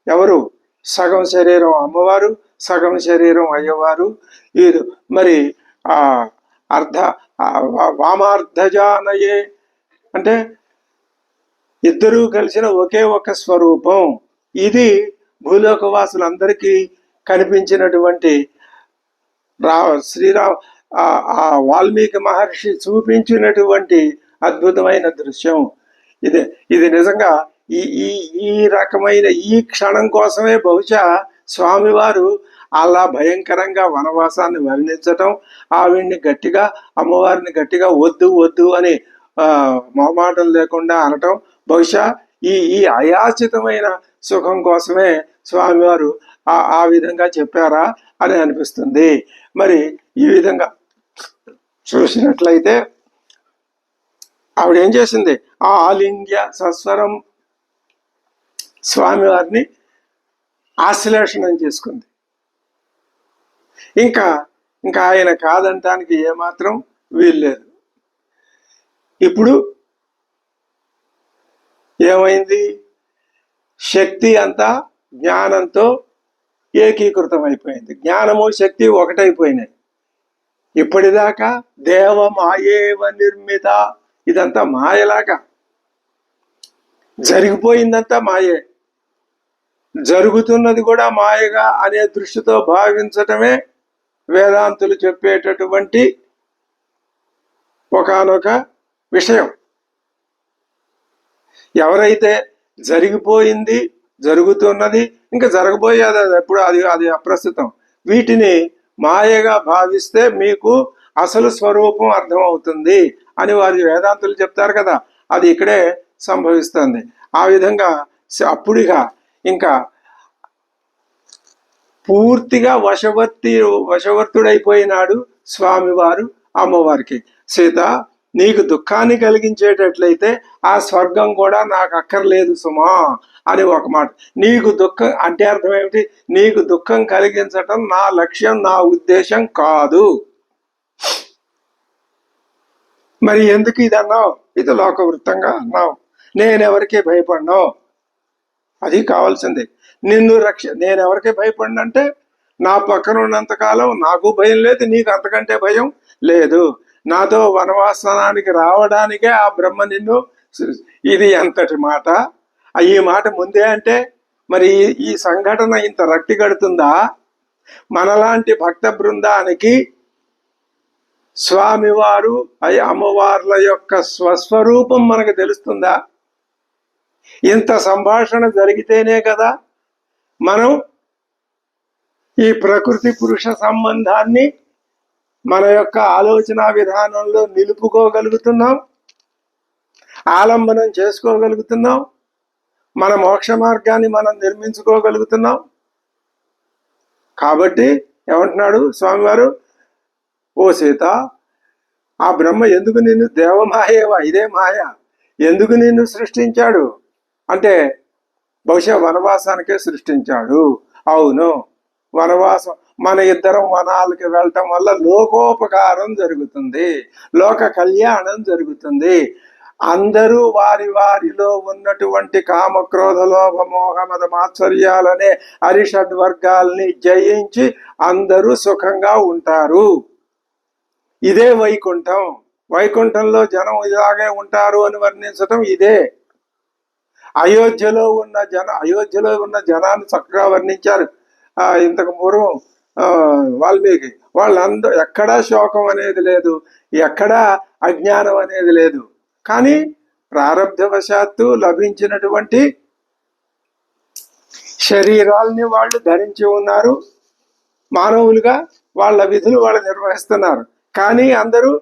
ఎవరు? సగం శరీరం అమ్మవారు, సగం శరీరం అయ్యవారు. ఇది మరి వామార్ధజానయే అంటే ఇద్దరూ కలిసిన ఒకే ఒక స్వరూపం. ఇది భూలోకవాసులందరికీ కనిపించినటువంటి శ్రీరామ్ వాల్మీకి మహర్షి చూపించినటువంటి అద్భుతమైన దృశ్యం ఇది నిజంగా ఈ రకమైన ఈ క్షణం కోసమే బహుశా స్వామివారు అలా భయంకరంగా వనవాసాన్ని వర్ణించటం, ఆవిడ్ని గట్టిగా అమ్మవారిని గట్టిగా వద్దు వద్దు అని మొహమాటం లేకుండా అనటం, బహుశా ఈ ఈ అయాచితమైన సుఖం కోసమే స్వామివారు ఆ విధంగా చెప్పారా అని అనిపిస్తుంది. మరి ఈ విధంగా చూసినట్లయితే ఆవిడ ఏం చేసింది, ఆ ఆలింగ్య సస్వరం స్వామివారిని ఆశ్లేషణం చేసుకుంది. ఇంకా ఇంకా ఆయన కాదంటానికి ఏమాత్రం వీల్లేదు. ఇప్పుడు ఏమైంది, శక్తి అంతా జ్ఞానంతో ఏకీకృతం అయిపోయింది. జ్ఞానము శక్తి ఒకటైపోయినాయి. ఇప్పటిదాకా దేవ మాయేవ నిర్మిత, ఇదంతా మాయలాగా జరిగిపోయిందంతా మాయే, జరుగుతున్నది కూడా మాయగా అనే దృష్టితో భావించటమే వేదాంతులు చెప్పేటటువంటి ఒకానొక విషయం. ఎవరైతే జరిగిపోయింది, జరుగుతున్నది, ఇంకా జరగబోయేది అది ఎప్పుడు అది అప్రస్తుతం, వీటిని మాయగా భావిస్తే మీకు అసలు స్వరూపం అర్థమవుతుంది అని వారి వేదాంతులు చెప్తారు కదా, అది ఇక్కడే సంభవిస్తుంది. ఆ విధంగా అప్పుడిగా ఇంకా పూర్తిగా వశవర్తుడైపోయినాడు స్వామివారు అమ్మవారికి. సీత, నీకు దుఃఖాన్ని కలిగించేటట్లయితే ఆ స్వర్గం కూడా నాకు అక్కర్లేదు సుమా అని ఒక మాట. నీకు దుఃఖం అంటే అర్థం ఏమిటి, నీకు దుఃఖం కలిగించటం నా లక్ష్యం, నా ఉద్దేశం కాదు. మరి ఎందుకు ఇది అన్నావు, ఇది లోకవృత్తంగా అన్నావు, నేనెవరికి భయపడినో అది కావాల్సింది. నేనెవరికి భయపడినంటే నా పక్కన ఉన్నంతకాలం నాకు భయం లేదు, నీకు అంతకంటే భయం లేదు. నాతో వనవాసనానికి రావడానికే ఆ బ్రహ్మ నిన్ను, ఇది ఎంతటి మాట. ఈ మాట ముందే అంటే మరి ఈ సంఘటన ఇంత రక్తి కడుతుందా? మనలాంటి భక్త బృందానికి స్వామివారు అమ్మవార్ల యొక్క స్వస్వరూపం మనకు తెలుస్తుందా? ఇంత సంభాషణ జరిగితేనే కదా మనం ఈ ప్రకృతి పురుష సంబంధాన్ని మన యొక్క ఆలోచన విధానంలో నిలుపుకోగలుగుతున్నాం, ఆలంబనం చేసుకోగలుగుతున్నాం, మన మోక్ష మార్గాన్ని మనం నిర్మించుకోగలుగుతున్నాం. కాబట్టి ఏమంటున్నాడు స్వామివారు, ఓ సీత, ఆ బ్రహ్మ ఎందుకు నిన్ను, దేవమాయేవా, ఇదే మాయ, ఎందుకు నిన్ను సృష్టించాడు అంటే బహుశా వనవాసానికే సృష్టించాడు. అవును, వనవాసం, మన ఇద్దరం వనాలకి వెళ్ళటం వల్ల లోకోపకారం జరుగుతుంది, లోక కళ్యాణం జరుగుతుంది. అందరూ వారి వారిలో ఉన్నటువంటి కామక్రోధ లోభ మోహ మద మాత్సర్యాలనే అరిషడ్ వర్గాల్ని జయించి అందరూ సుఖంగా ఉంటారు. ఇదే వైకుంఠం. వైకుంఠంలో జనం ఇలాగే ఉంటారు అని వర్ణించటం ఇదే. అయోధ్యలో ఉన్న జనాన్ని చక్కగా వర్ణించారు ఇంతకు పూర్వం వాల్మీకి. వాళ్ళందరూ ఎక్కడా శోకం అనేది లేదు, ఎక్కడా అజ్ఞానం అనేది లేదు. కానీ ప్రారబ్ధవశాత్తు లభించినటువంటి శరీరాల్ని వాళ్ళు ధరించి ఉన్నారు, మానవులుగా వాళ్ళ విధులు వాళ్ళు నిర్వహిస్తున్నారు. కానీ అందరూ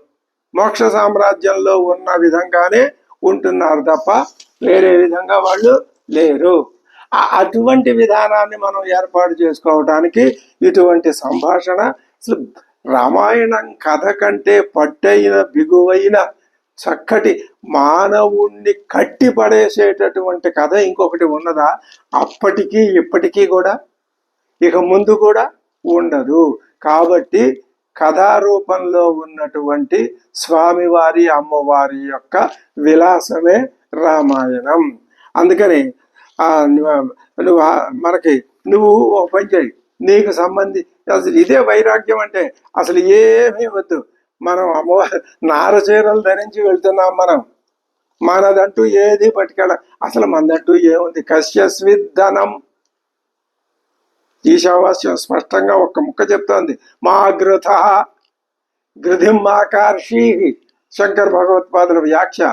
మోక్ష సామ్రాజ్యంలో ఉన్న విధంగానే ఉంటున్నారు తప్ప వేరే విధంగా వాళ్ళు లేరు. అటువంటి విధానాన్ని మనం ఏర్పాటు చేసుకోవడానికి ఇటువంటి సంభాషణ, అసలు రామాయణం కథ కంటే పట్టైన బిగువైన చక్కటి మానవుణ్ణి కట్టి పడేసేటటువంటి కథ ఇంకొకటి ఉన్నదా? అప్పటికీ ఇప్పటికీ కూడా ఇక ముందు కూడా ఉండదు. కాబట్టి కథారూపంలో ఉన్నటువంటి స్వామివారి అమ్మవారి యొక్క విలాసమే రామాయణం. అందుకని నువ్వు ఒక పని చేయి, నీకు అసలు ఇదే వైరాగ్యం అంటే అసలు ఏమీ వద్దు. మనం అమ్మవారి నారచీరలు ధరించి వెళ్తున్నాం, మనదంటూ ఏది పట్టుకెళ్ళ, అసలు మనదంటూ ఏముంది? కశ్యస్విద్ధనం. ఈశావాస్యం స్పష్టంగా ఒక్క ముక్క చెప్తోంది, మా గృథ గృధిమాకర్షి. శంకర్ భగవత్పాదుల వ్యాఖ్య.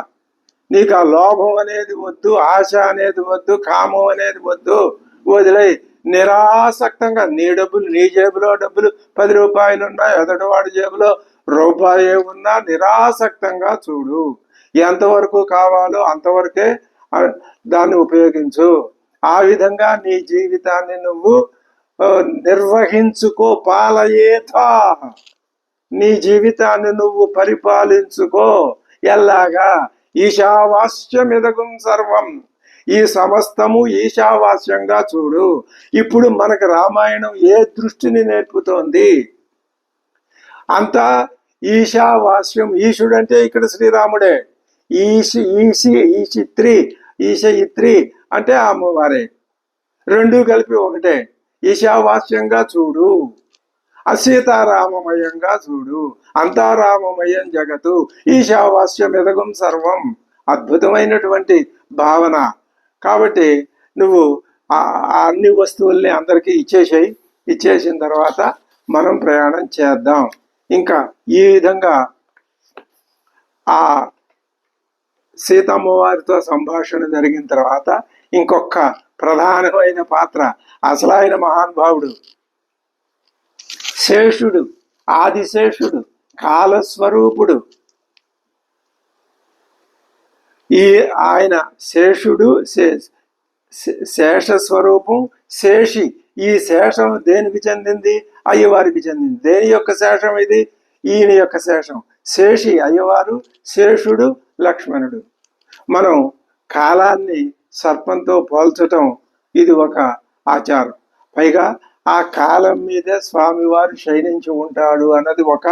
నీకు ఆ లోభం అనేది వద్దు, ఆశ అనేది వద్దు, కామం అనేది వద్దు, వదిలే. నిరాసక్తంగా నీ డబ్బులు, నీ జేబులో డబ్బులు 10 రూపాయలు ఉన్నా, ఎదటివాడి జేబులో రూపాయి ఉన్నా నిరాసక్తంగా చూడు. ఎంతవరకు కావాలో అంతవరకే దాన్ని ఉపయోగించు. ఆ విధంగా నీ జీవితాన్ని నువ్వు నిర్వహించుకో. పాలయేథా, నీ జీవితాన్ని నువ్వు పరిపాలించుకో. ఎలాగా? ఈశావాస్యమిదగుం సర్వం, ఈ సమస్తము ఈశావాస్యంగా చూడు. ఇప్పుడు మనకు రామాయణం ఏ దృష్టిని నేర్పుతోంది? అంతా ఈశావాస్యం. ఈశుడంటే ఇక్కడ శ్రీరాముడే. ఈశయిత్రి అంటే అమ్మవారే. రెండు కలిపి ఒకటే. ఈశావాస్యంగా చూడు, అసీతారామమయంగా చూడు. అంతా రామమయం జగత్తు, ఈశావాస్యం ఎదగం సర్వం. అద్భుతమైనటువంటి భావన. కాబట్టి నువ్వు అన్ని వస్తువుల్ని అందరికీ ఇచ్చేసాయి. ఇచ్చేసిన తర్వాత మనం ప్రయాణం చేద్దాం. ఇంకా ఈ విధంగా ఆ సీతమ్మ వారితో సంభాషణ జరిగిన తర్వాత ఇంకొక ప్రధానమైన పాత్ర, అసలైన మహానుభావుడు శేషుడు, ఆదిశేషుడు, కాలస్వరూపుడు. ఆయన శేషుడు, శేషస్వరూపం, శేషి. ఈ శేషం దేనికి చెందింది? అయ్యవారికి చెందింది. దేని యొక్క శేషం ఇది? ఈయన యొక్క శేషం. శేషి అయ్యవారు, శేషుడు లక్ష్మణుడు. మనం కాలాన్ని సర్పంతో పోల్చటం ఇది ఒక ఆచారం. పైగా ఆ కాలం మీదే స్వామివారు శయనించి ఉంటాడు అన్నది ఒక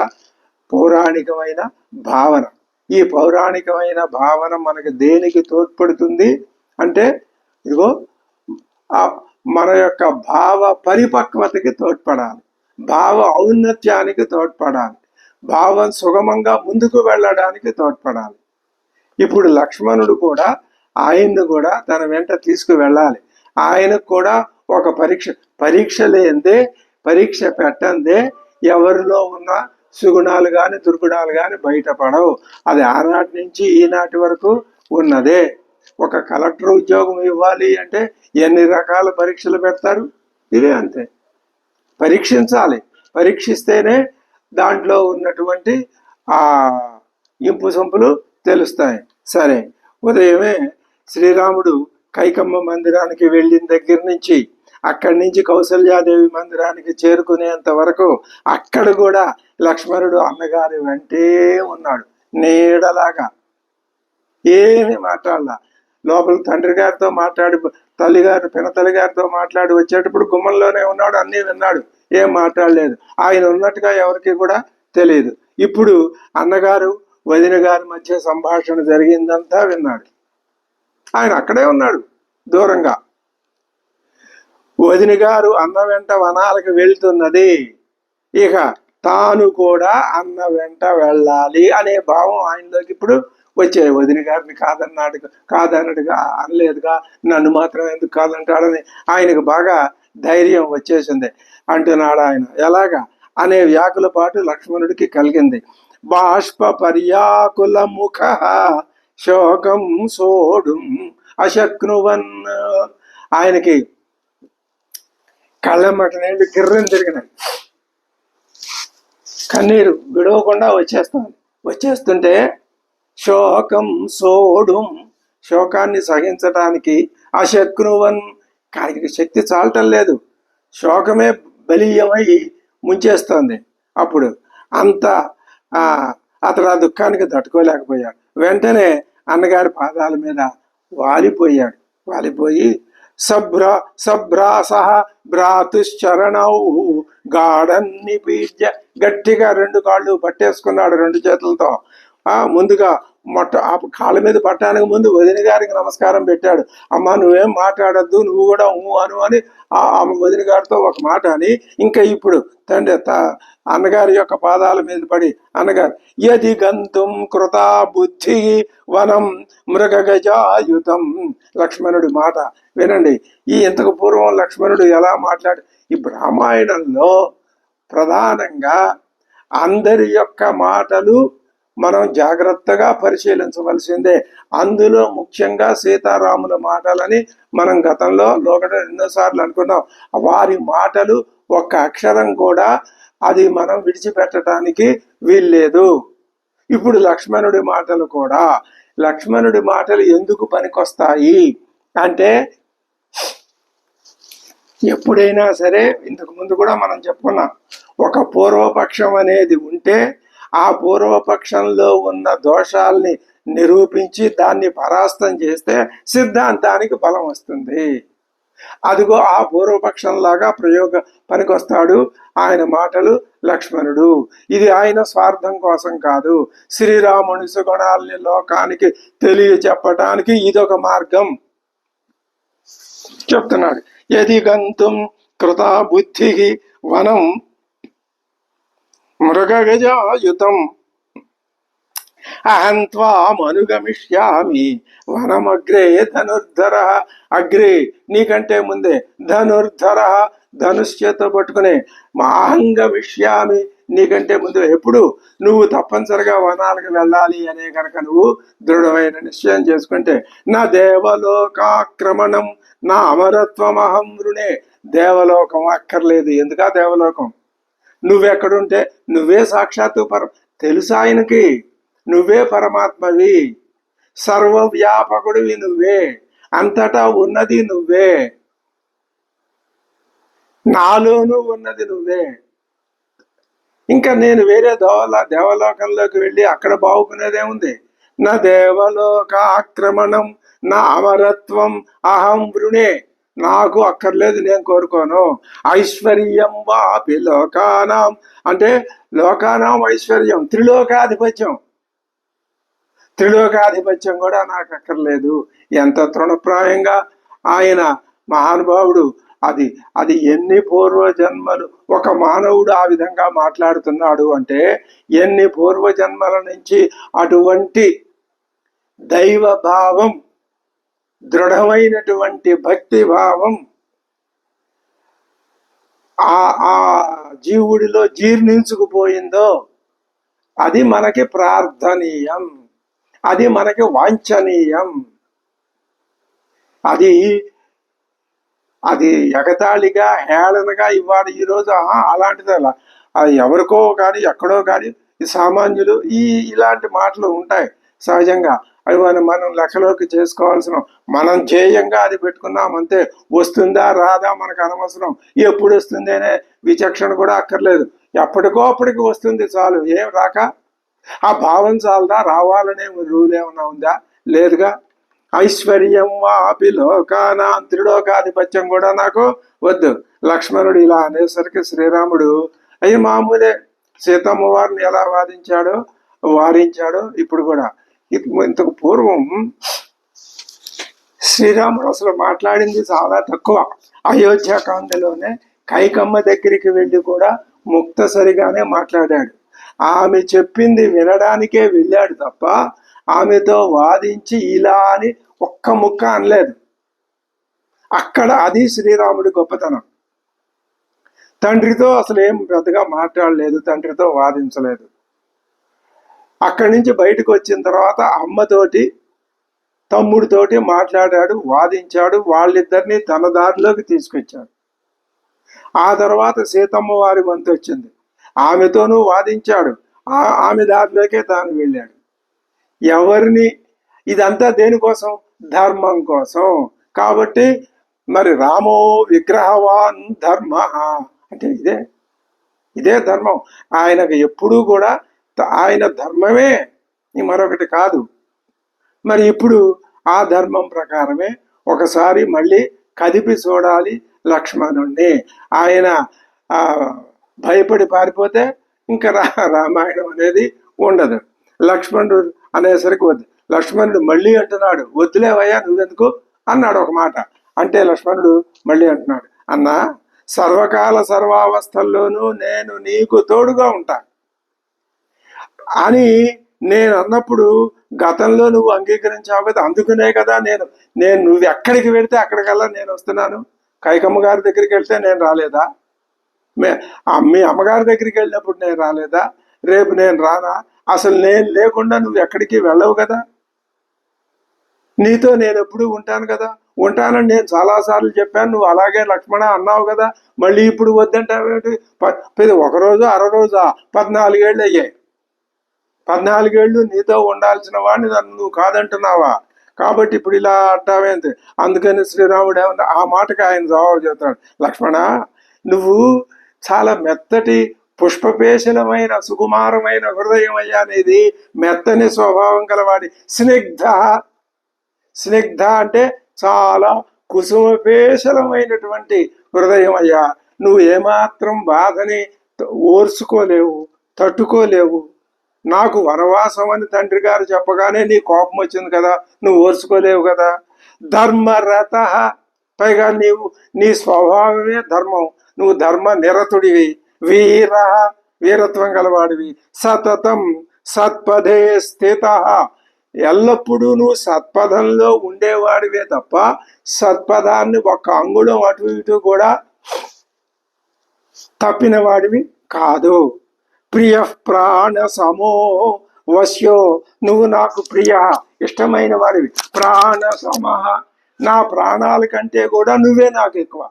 పౌరాణికమైన భావన. ఈ పౌరాణికమైన భావన మనకి దేనికి తోడ్పడుతుంది అంటే, ఇదిగో మన యొక్క భావ పరిపక్వతకి తోడ్పడాలి, భావ ఔన్నత్యానికి తోడ్పడాలి, భావం సుగమంగా ముందుకు వెళ్ళడానికి తోడ్పడాలి. ఇప్పుడు లక్ష్మణుడు కూడా ఆయన్ను కూడా తన వెంట తీసుకువెళ్ళాలి. ఆయనకు కూడా ఒక పరీక్ష లేదే, పరీక్ష పెట్టందే ఎవరిలో ఉన్న సుగుణాలు కానీ దుర్గుణాలు కానీ బయటపడవు. అది ఆనాటి నుంచి ఈనాటి వరకు ఉన్నదే. ఒక కలెక్టర్ ఉద్యోగం ఇవ్వాలి అంటే ఎన్ని రకాల పరీక్షలు పెడతారు? ఇదే అంతే. పరీక్షించాలి. పరీక్షిస్తేనే దాంట్లో ఉన్నటువంటి ఆ ఇంపు సొంపులు తెలుస్తాయి. సరే, ఉదయమే శ్రీరాముడు కైకమ్మ మందిరానికి వెళ్ళిన దగ్గర నుంచి అక్కడి నుంచి కౌసల్యాదేవి మందిరానికి చేరుకునేంత వరకు అక్కడ కూడా లక్ష్మణుడు అన్నగారి వెంటే ఉన్నాడు, నీడలాగా. ఏమి మాట్లాడలా. లోపల తండ్రి గారితో మాట్లాడి, తల్లిగారు పినతల్లి గారితో మాట్లాడి వచ్చేటప్పుడు గుమ్మంలోనే ఉన్నాడు, అన్నీ విన్నాడు, ఏం మాట్లాడలేదు. ఆయన ఉన్నట్టుగా ఎవరికి కూడా తెలియదు. ఇప్పుడు అన్నగారు వదిన గారి మధ్య సంభాషణ జరిగిందంతా విన్నాడు. ఆయన అక్కడే ఉన్నాడు దూరంగా. వదిన గారు అన్న వెంట వనాలకు వెళ్తున్నది, ఇక తాను కూడా అన్న వెంట వెళ్ళాలి అనే భావం ఆయనలోకి ఇప్పుడు వచ్చే. వదిన గారిని కాదన్నట్టుగా అనలేదుగా, నన్ను మాత్రం ఎందుకు కాదంటాడని ఆయనకు బాగా ధైర్యం వచ్చేసింది. అంటున్నాడు ఆయన. ఎలాగా అనే వ్యాకుల పాటు లక్ష్మణుడికి కలిగింది. బాష్ప పర్యాకుల ముఖ శోకం సోడు అశక్నువన్. ఆయనకి కళ్ళమ్మట నీళ్ళు గిర్రని తిరిగినాయి. కన్నీరు విడవకుండా వచ్చేస్తుంటే శోకం సోడుం, శోకాన్ని సహించటానికి అశక్నువన్, ఆయనకి శక్తి చాలటం లేదు. శోకమే బలీయమై ముంచేస్తోంది. అప్పుడు అంత అతడు ఆ దుఃఖానికి తట్టుకోలేకపోయాడు. వెంటనే అన్నగారి పాదాల మీద వాలిపోయి సభ్రాస భ్రాతుశ్చరణౌ గాఢన్ని పీడ్య, గట్టిగా 2 కాళ్ళు పట్టేసుకున్నాడు 2 చేతులతో. ముందుగా కాళ్ళ మీద పట్టడానికి ముందు వదిన గారికి నమస్కారం పెట్టాడు. అమ్మ నువ్వేం మాట్లాడద్దు, నువ్వు కూడా అను అని వదిన గారితో ఒక మాట అని, ఇంకా ఇప్పుడు అన్నగారి యొక్క పాదాల మీద పడి, అన్నగారు యది గంతుం కృతా బుద్ధి వనం మృగగజాయుతం. లక్ష్మణుడి మాట వినండి. ఇంతకు పూర్వం లక్ష్మణుడు ఎలా మాట్లాడు? ఈ రామాయణంలో ప్రధానంగా అందరి యొక్క మాటలు మనం జాగ్రత్తగా పరిశీలించవలసిందే. అందులో ముఖ్యంగా సీతారాముల మాటలని మనం గతంలో లోకట ఎన్నోసార్లు అనుకున్నాం. వారి మాటలు ఒక్క అక్షరం కూడా అది మనం విడిచిపెట్టడానికి వీల్లేదు. ఇప్పుడు లక్ష్మణుడి మాటలు కూడా, లక్ష్మణుడి మాటలు ఎందుకు పనికొస్తాయి అంటే, ఎప్పుడైనా సరే ఇంతకు ముందు కూడా మనం చెప్పుకున్నాం, ఒక పూర్వపక్షం అనేది ఉంటే ఆ పూర్వపక్షంలో ఉన్న దోషాల్ని నిరూపించి దాన్ని పరాస్తం చేస్తే సిద్ధాంతానికి బలం వస్తుంది. అదిగో ఆ పూర్వపక్షంలాగా పనికొస్తాడు ఆయన మాటలు లక్ష్మణుడు. ఇది ఆయన స్వార్థం కోసం కాదు, శ్రీరాముని సుగుణాలని లోకానికి తెలియచెప్పటానికి ఇదొక మార్గం చెప్తున్నాడు. యది గంతుం కృతా బుద్ధి వనం మృగగజాయుతం అహం త్వామనుగమిష్యామి వనమగ్రే ధనుర్ధర. అగ్రే నీకంటే ముందే, ధనుర్ధర ధనుష్యతో పట్టుకునే, మాహంగమిష్యామి నీకంటే ముందు. ఎప్పుడు నువ్వు తప్పనిసరిగా వనాలకు వెళ్ళాలి అనే కనుక నువ్వు దృఢమైన నిశ్చయం చేసుకుంటే, నా దేవలోకాక్రమణం నా అమరత్వమహం వృణే. దేవలోకం అక్కర్లేదు. ఎందుకా దేవలోకం? నువ్వెక్కడుంటే నువ్వే సాక్షాత్తు తెలుసు ఆయనకి, నువ్వే పరమాత్మవి, సర్వవ్యాపకుడివి నువ్వే, అంతటా ఉన్నది నువ్వే, నాలోనూ ఉన్నది నువ్వే. ఇంకా నేను వేరే దేవలోకంలోకి వెళ్ళి అక్కడ బాగుకునేదేముంది? నా దేవలోక ఆక్రమణం నా అమరత్వం అహం వృణే. నాకు అక్కర్లేదు, నేను కోరుకోను. ఐశ్వర్యం వాపి లోకానాం అంటే లోకానాం ఐశ్వర్యం, త్రిలోకాధిపత్యం, త్రిలోకాధిపత్యం కూడా నాకు అక్కర్లేదు. ఎంత తృణప్రాయంగా ఆయన మహానుభావుడు, అది అది ఎన్ని పూర్వజన్మలు ఒక మానవుడు ఆ విధంగా మాట్లాడుతున్నాడు అంటే, ఎన్ని పూర్వజన్మల నుంచి అటువంటి దైవ భావం, దృఢమైనటువంటి భక్తి భావం ఆ జీవుడిలో జీర్ణించుకుపోయిందో అది మనకి ప్రార్థనీయం, అది మనకి వాంఛనీయం. అది అది ఎగతాళిగా హేళనగా ఇవ్వాలి ఈరోజు అలాంటిది అలా ఎవరికో కానీ ఎక్కడో కానీ ఈ సామాన్యులు ఇలాంటి మాటలు ఉంటాయి సహజంగా. అవి మనం లెక్కలోకి చేసుకోవాల్సిన, మనం ధ్యేయంగా అది పెట్టుకున్నామంతే. వస్తుందా రాదా మనకు అనవసరం, ఎప్పుడు వస్తుంది అనే విచక్షణ కూడా అక్కర్లేదు. ఎప్పటికో అప్పటికి వస్తుంది చాలు. ఏం రాక ఆ భావం చాలదా? రావాలనే రూల్ ఏమైనా ఉందా? లేదుగా. ఐశ్వర్యం వాపి లోకానా త్రిలోకాధిపత్యం కూడా నాకు వద్దు. లక్ష్మణుడు ఇలా అనేసరికి శ్రీరాముడు అయ్యి మామూలే, సీతమ్మ వారిని ఎలా వారించాడో ఇప్పుడు కూడా. ఇంతకు పూర్వం శ్రీరాముడు అసలు మాట్లాడింది చాలా తక్కువ. అయోధ్యకాండలోనే కైకమ్మ దగ్గరికి వెళ్ళి కూడా ముక్తసరిగానే మాట్లాడాడు. ఆమె చెప్పింది వినడానికే వెళ్ళాడు తప్ప ఆమెతో వాదించి ఇలా అని ఒక్క ముక్క అనలేదు. అక్కడ అది శ్రీరాముడి గొప్పతనం. తండ్రితో అసలు ఏం పెద్దగా మాట్లాడలేదు, తండ్రితో వాదించలేదు. అక్కడి నుంచి బయటకు వచ్చిన తర్వాత అమ్మతోటి తమ్ముడితోటి మాట్లాడాడు, వాదించాడు, వాళ్ళిద్దరిని తన దారిలోకి తీసుకొచ్చాడు. ఆ తర్వాత సీతమ్మ వారి వంతు వచ్చింది, ఆమెతోనూ వాదించాడు, ఆమె దారిలోకే తాను వెళ్ళాడు. ఎవరిని, ఇదంతా దేనికోసం? ధర్మం కోసం. కాబట్టి మరి రామో విగ్రహవాన్ ధర్మ అంటే ఇదే ధర్మం. ఆయనకు ఎప్పుడూ కూడా ఆయన ధర్మమే, మరొకటి కాదు. మరి ఇప్పుడు ఆ ధర్మం ప్రకారమే ఒకసారి మళ్ళీ కదిపి చూడాలి లక్ష్మణుణ్ణి. ఆయన భయపడి పారిపోతే ఇంకా రామాయణం అనేది ఉండదు. లక్ష్మణుడు అనేసరికి వద్దు. లక్ష్మణుడు మళ్ళీ అంటున్నాడు, వద్దులేవయ్యా నువ్వెందుకు అన్నాడు ఒక మాట. అంటే లక్ష్మణుడు మళ్ళీ అంటున్నాడు, అన్నా సర్వకాల సర్వావస్థల్లోనూ నేను నీకు తోడుగా ఉంటా అని నేను అన్నప్పుడు గతంలో నువ్వు అంగీకరించావు కదా, అందుకునే కదా నేను నువ్వు ఎక్కడికి వెళితే అక్కడికల్లా నేను వస్తున్నాను. కైకమ్మ గారి దగ్గరికి వెళ్తే నేను రాలేదా? మీ అమ్మగారి దగ్గరికి వెళ్ళినప్పుడు నేను రాలేదా? రేపు నేను రానా? అసలు నేను లేకుండా నువ్వు ఎక్కడికి వెళ్ళవు కదా, నీతో నేను ఎప్పుడు ఉంటాను కదా. ఉంటానని నేను చాలాసార్లు చెప్పాను, నువ్వు అలాగే లక్ష్మణ అన్నావు కదా, మళ్ళీ ఇప్పుడు వద్దంటావేంటి? ఒకరోజు అరరోజా? 14 ఏళ్ళు అయ్యాయి. 14 ఏళ్ళు నీతో ఉండాల్సిన వాడిని నన్ను నువ్వు కాదంటున్నావా? కాబట్టి ఇప్పుడు ఇలా అంటావేంటి? అందుకని శ్రీరాముడు ఏమన్నా ఆ మాటకి ఆయన జవాబు చెబుతాడు, లక్ష్మణ నువ్వు చాలా మెత్తటి పుష్పపేశలమైన సుకుమారమైన హృదయం అయ్యా, అనేది మెత్తని స్వభావం గలవాడి. స్నిగ్ధ, స్నిగ్ధ అంటే చాలా కుసుమపేశలమైనటువంటి హృదయం అయ్యా. నువ్వు ఏమాత్రం బాధని ఓర్చుకోలేవు, తట్టుకోలేవు. నాకు వనవాసం అని తండ్రి గారు చెప్పగానే నీ కోపం వచ్చింది కదా, నువ్వు ఓర్చుకోలేవు కదా. ధర్మరత, పైగా నీ స్వభావమే ధర్మం, నువ్వు ధర్మ నిరతుడివి. వీర, వీరత్వం గలవాడివి. సతతం సత్పదే స్థిత, ఎల్లప్పుడూ నువ్వు సత్పథంలో ఉండేవాడివే తప్ప సత్పదాన్ని ఒక్క అంగుళం అటు ఇటు కూడా తప్పిన వాడివి కాదు. ప్రియ ప్రాణ సమో వశ్యో, నువ్వు నాకు ప్రియ, ఇష్టమైన వాడివి. ప్రాణ సమహ, నా ప్రాణాల కంటే కూడా నువ్వే నాకు ఎక్కువ.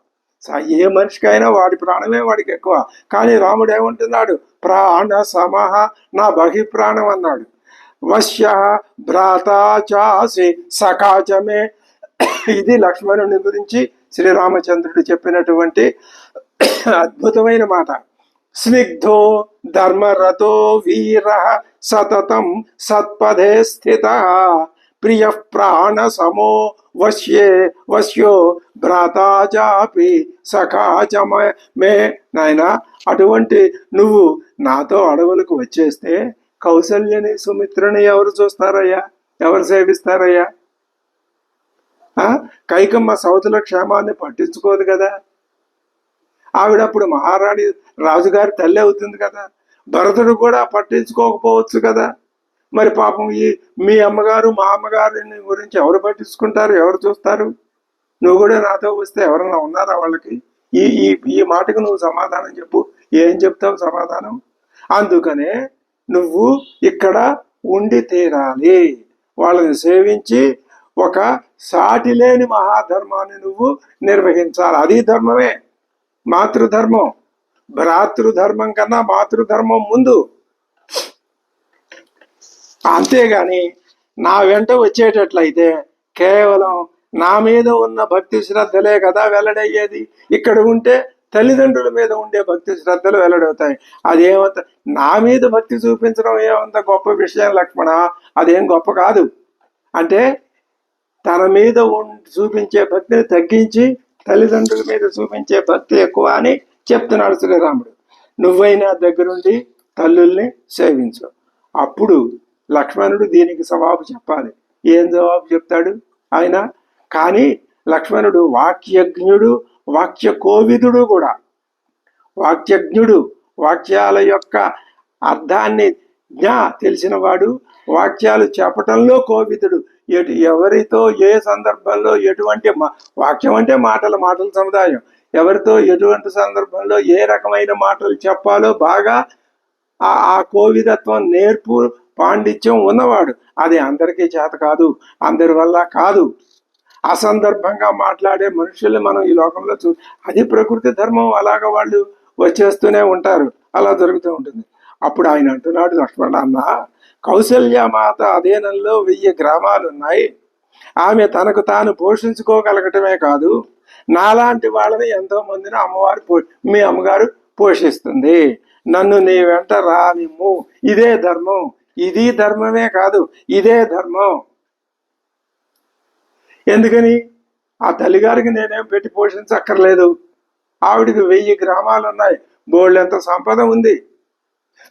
ఏ మనిషికైనా వాడి ప్రాణమే వాడికి ఎక్కువ. కానీ రాముడు ఏమంటున్నాడు? ప్రాణ సమహ, నా బహిప్రాణం అన్నాడు. వశ్య భ్రాతాచాసి సకాచమే, ఇది లక్ష్మణుని గురించి శ్రీరామచంద్రుడు చెప్పినటువంటి అద్భుతమైన మాట. స్నిగ్ధో ధర్మరతో వీర సతతం సత్పదే స్థిత, ప్రియ ప్రాణ సమో వశ్యే వశ్యో భ్రాతాచాపి సఖాచమే. నాయనా, అటువంటి నువ్వు నాతో అడవులకు వచ్చేస్తే కౌసల్యని సుమిత్రని ఎవరు చూస్తారయ్యా, ఎవరు సేవిస్తారయ్యా? కైకమ్మ సౌతుల క్షేమాన్ని పట్టించుకోదు కదా, ఆవిడప్పుడు మహారాణి రాజుగారి తల్లి అవుతుంది కదా. భరతుడు కూడా పట్టించుకోకపోవచ్చు కదా. మరి పాపం మీ అమ్మగారు మా అమ్మగారిని గురించి ఎవరు పట్టించుకుంటారు, ఎవరు చూస్తారు? నువ్వు కూడా నాతో వస్తే ఎవరన్నా ఉన్నారా వాళ్ళకి? ఈ ఈ ఈ మాటకు నువ్వు సమాధానం చెప్పు. ఏం చెప్తావు సమాధానం? అందుకనే నువ్వు ఇక్కడ ఉండి తీరాలి, వాళ్ళని సేవించి ఒక సాటి లేని మహాధర్మాన్ని నువ్వు నిర్వహించాలి. అది ధర్మమే, మాతృధర్మం. భ్రాతృధర్మం కన్నా మాతృధర్మం ముందు. అంతేగాని నా వెంట వచ్చేటట్లయితే కేవలం నా మీద ఉన్న భక్తి శ్రద్ధలే కదా వెల్లడయ్యేది. ఇక్కడ ఉంటే తల్లిదండ్రుల మీద ఉండే భక్తి శ్రద్ధలు వెల్లడవుతాయి. అదేమంత నా మీద భక్తి చూపించడం ఏమంత గొప్ప విషయం లక్ష్మణ, అదేం గొప్ప కాదు. అంటే తన మీద చూపించే భక్తిని తగ్గించి తల్లిదండ్రుల మీద చూపించే భక్తి ఎక్కువ అని చెప్తున్నాడు శ్రీరాముడు. నువ్వైనా దగ్గరుండి తల్లుల్ని సేవించు. అప్పుడు లక్ష్మణుడు దీనికి జవాబు చెప్పాలి. ఏం జవాబు చెప్తాడు ఆయన? కానీ లక్ష్మణుడు వాక్యజ్ఞుడు, వాక్య కోవిదుడు కూడా. వాక్యజ్ఞుడు, వాక్యాల యొక్క అర్థాన్ని తెలిసిన వాడు, వాక్యాలు చెప్పటంలో కోవిదుడు. ఎవరితో ఏ సందర్భంలో ఎటువంటి వాక్యం అంటే మాటల సముదాయం, ఎవరితో ఎటువంటి సందర్భంలో ఏ రకమైన మాటలు చెప్పాలో బాగా ఆ కోవిదత్వం, నేర్పు, పాండిత్యం ఉన్నవాడు. అది అందరికీ చేత కాదు, అందరి వల్ల కాదు. అసందర్భంగా మాట్లాడే మనుషుల్ని మనం ఈ లోకంలో అది ప్రకృతి ధర్మం, అలాగ వాళ్ళు వచ్చేస్తూనే ఉంటారు, అలా జరుగుతూ ఉంటుంది. అప్పుడు ఆయన అంటున్నాడు, లక్ష్మణ అన్న, కౌసల్యమాత అధీనంలో 1000 గ్రామాలు ఉన్నాయి. ఆమె తనకు తాను పోషించుకోగలగటమే కాదు, నాలాంటి వాళ్ళని ఎంతో మందిని మీ అమ్మగారు పోషిస్తుంది. నన్ను నీ వెంట రానిమ్ము, ఇదే ధర్మం. ఇది ధర్మమే కాదు, ఇదే ధర్మం. ఎందుకని? ఆ తల్లిగారికి నేనేం పెట్టి పోషించక్కర్లేదు. ఆవిడికి 1000 గ్రామాలు ఉన్నాయి, బోళ్ళెంత సంపద ఉంది.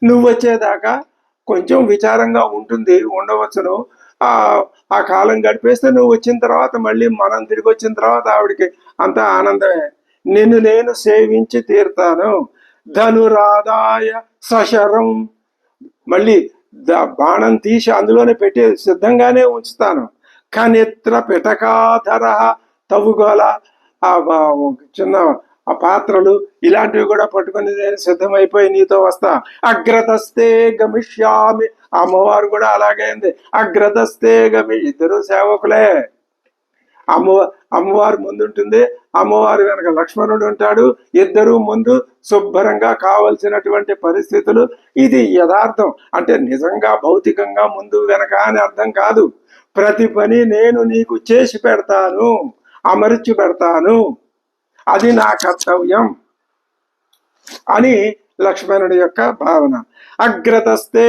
నువ్వు వచ్చేదాకా కొంచెం విచారంగా ఉండవచ్చును. ఆ కాలం గడిపేస్తే నువ్వు వచ్చిన తర్వాత మళ్ళీ మనం తిరిగి వచ్చిన తర్వాత ఆవిడికి అంతా ఆనందమే. నిన్ను నేను సేవించి తీరుతాను. ధనురాదాయ సశరం, మళ్ళీ బాణం తీసి అందులోనే పెట్టి సిద్ధంగానే ఉంచుతాను. కనిత్ర పిటకాధర, తవ్వుగోల, చిన్న ఆ పాత్రలు ఇలాంటివి కూడా పట్టుకొని నేను సిద్ధమైపోయి నీతో వస్తా. అగ్రతస్తే గమిష్యామి, అమ్మవారు కూడా అలాగే ఉంది. అగ్రతస్తే ఇద్దరు సేవకులే. అమ్మవారు ముందుంటుంది, అమ్మవారు వెనక లక్ష్మణుడు ఉంటాడు. ఇద్దరు ముందు శుభ్రంగా కావలసినటువంటి పరిస్థితులు. ఇది యథార్థం. అంటే నిజంగా భౌతికంగా ముందు వెనక అని అర్థం కాదు. ప్రతి పని నేను నీకు చేసి పెడతాను, అమర్చి పెడతాను, అది నా కర్తవ్యం అని లక్ష్మణుడి యొక్క భావన. అగ్రతస్తే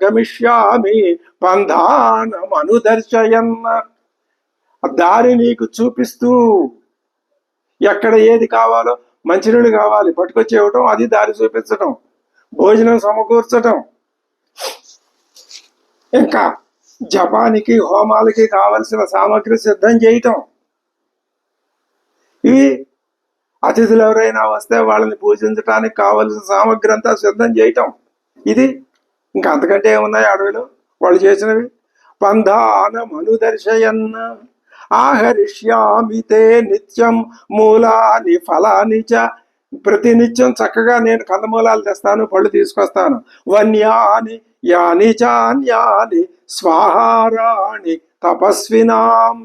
గమిష్యామి పంధానం అనుదర్శయన్న, దారి నీకు చూపిస్తూ, ఎక్కడ ఏది కావాలో, మంచినీళ్ళు కావాలి పట్టుకొచ్చి ఇవ్వటం, అది దారి చూపించటం, భోజనం సమకూర్చటం, ఇంకా జపానికి హోమాలకి కావలసిన సామగ్రి సిద్ధం చేయటం, ఇవి అతిథులు ఎవరైనా వస్తే వాళ్ళని పూజించడానికి కావలసిన సామగ్రి అంతా సిద్ధం చేయటం. ఇది ఇంకా అంతకంటే ఏమున్నాయి అడవిలో వాళ్ళు చేసినవి. పంధానం అనుదర్శయన్న ఆహరిష్యామితే నిత్యం మూలాని ఫలాని చ, ప్రతినిత్యం చక్కగా నేను కందమూలాలు తెస్తాను, పళ్ళు తీసుకొస్తాను. వన్యాని యాని చాన్యాని స్వాహారాణి తపస్వినాం,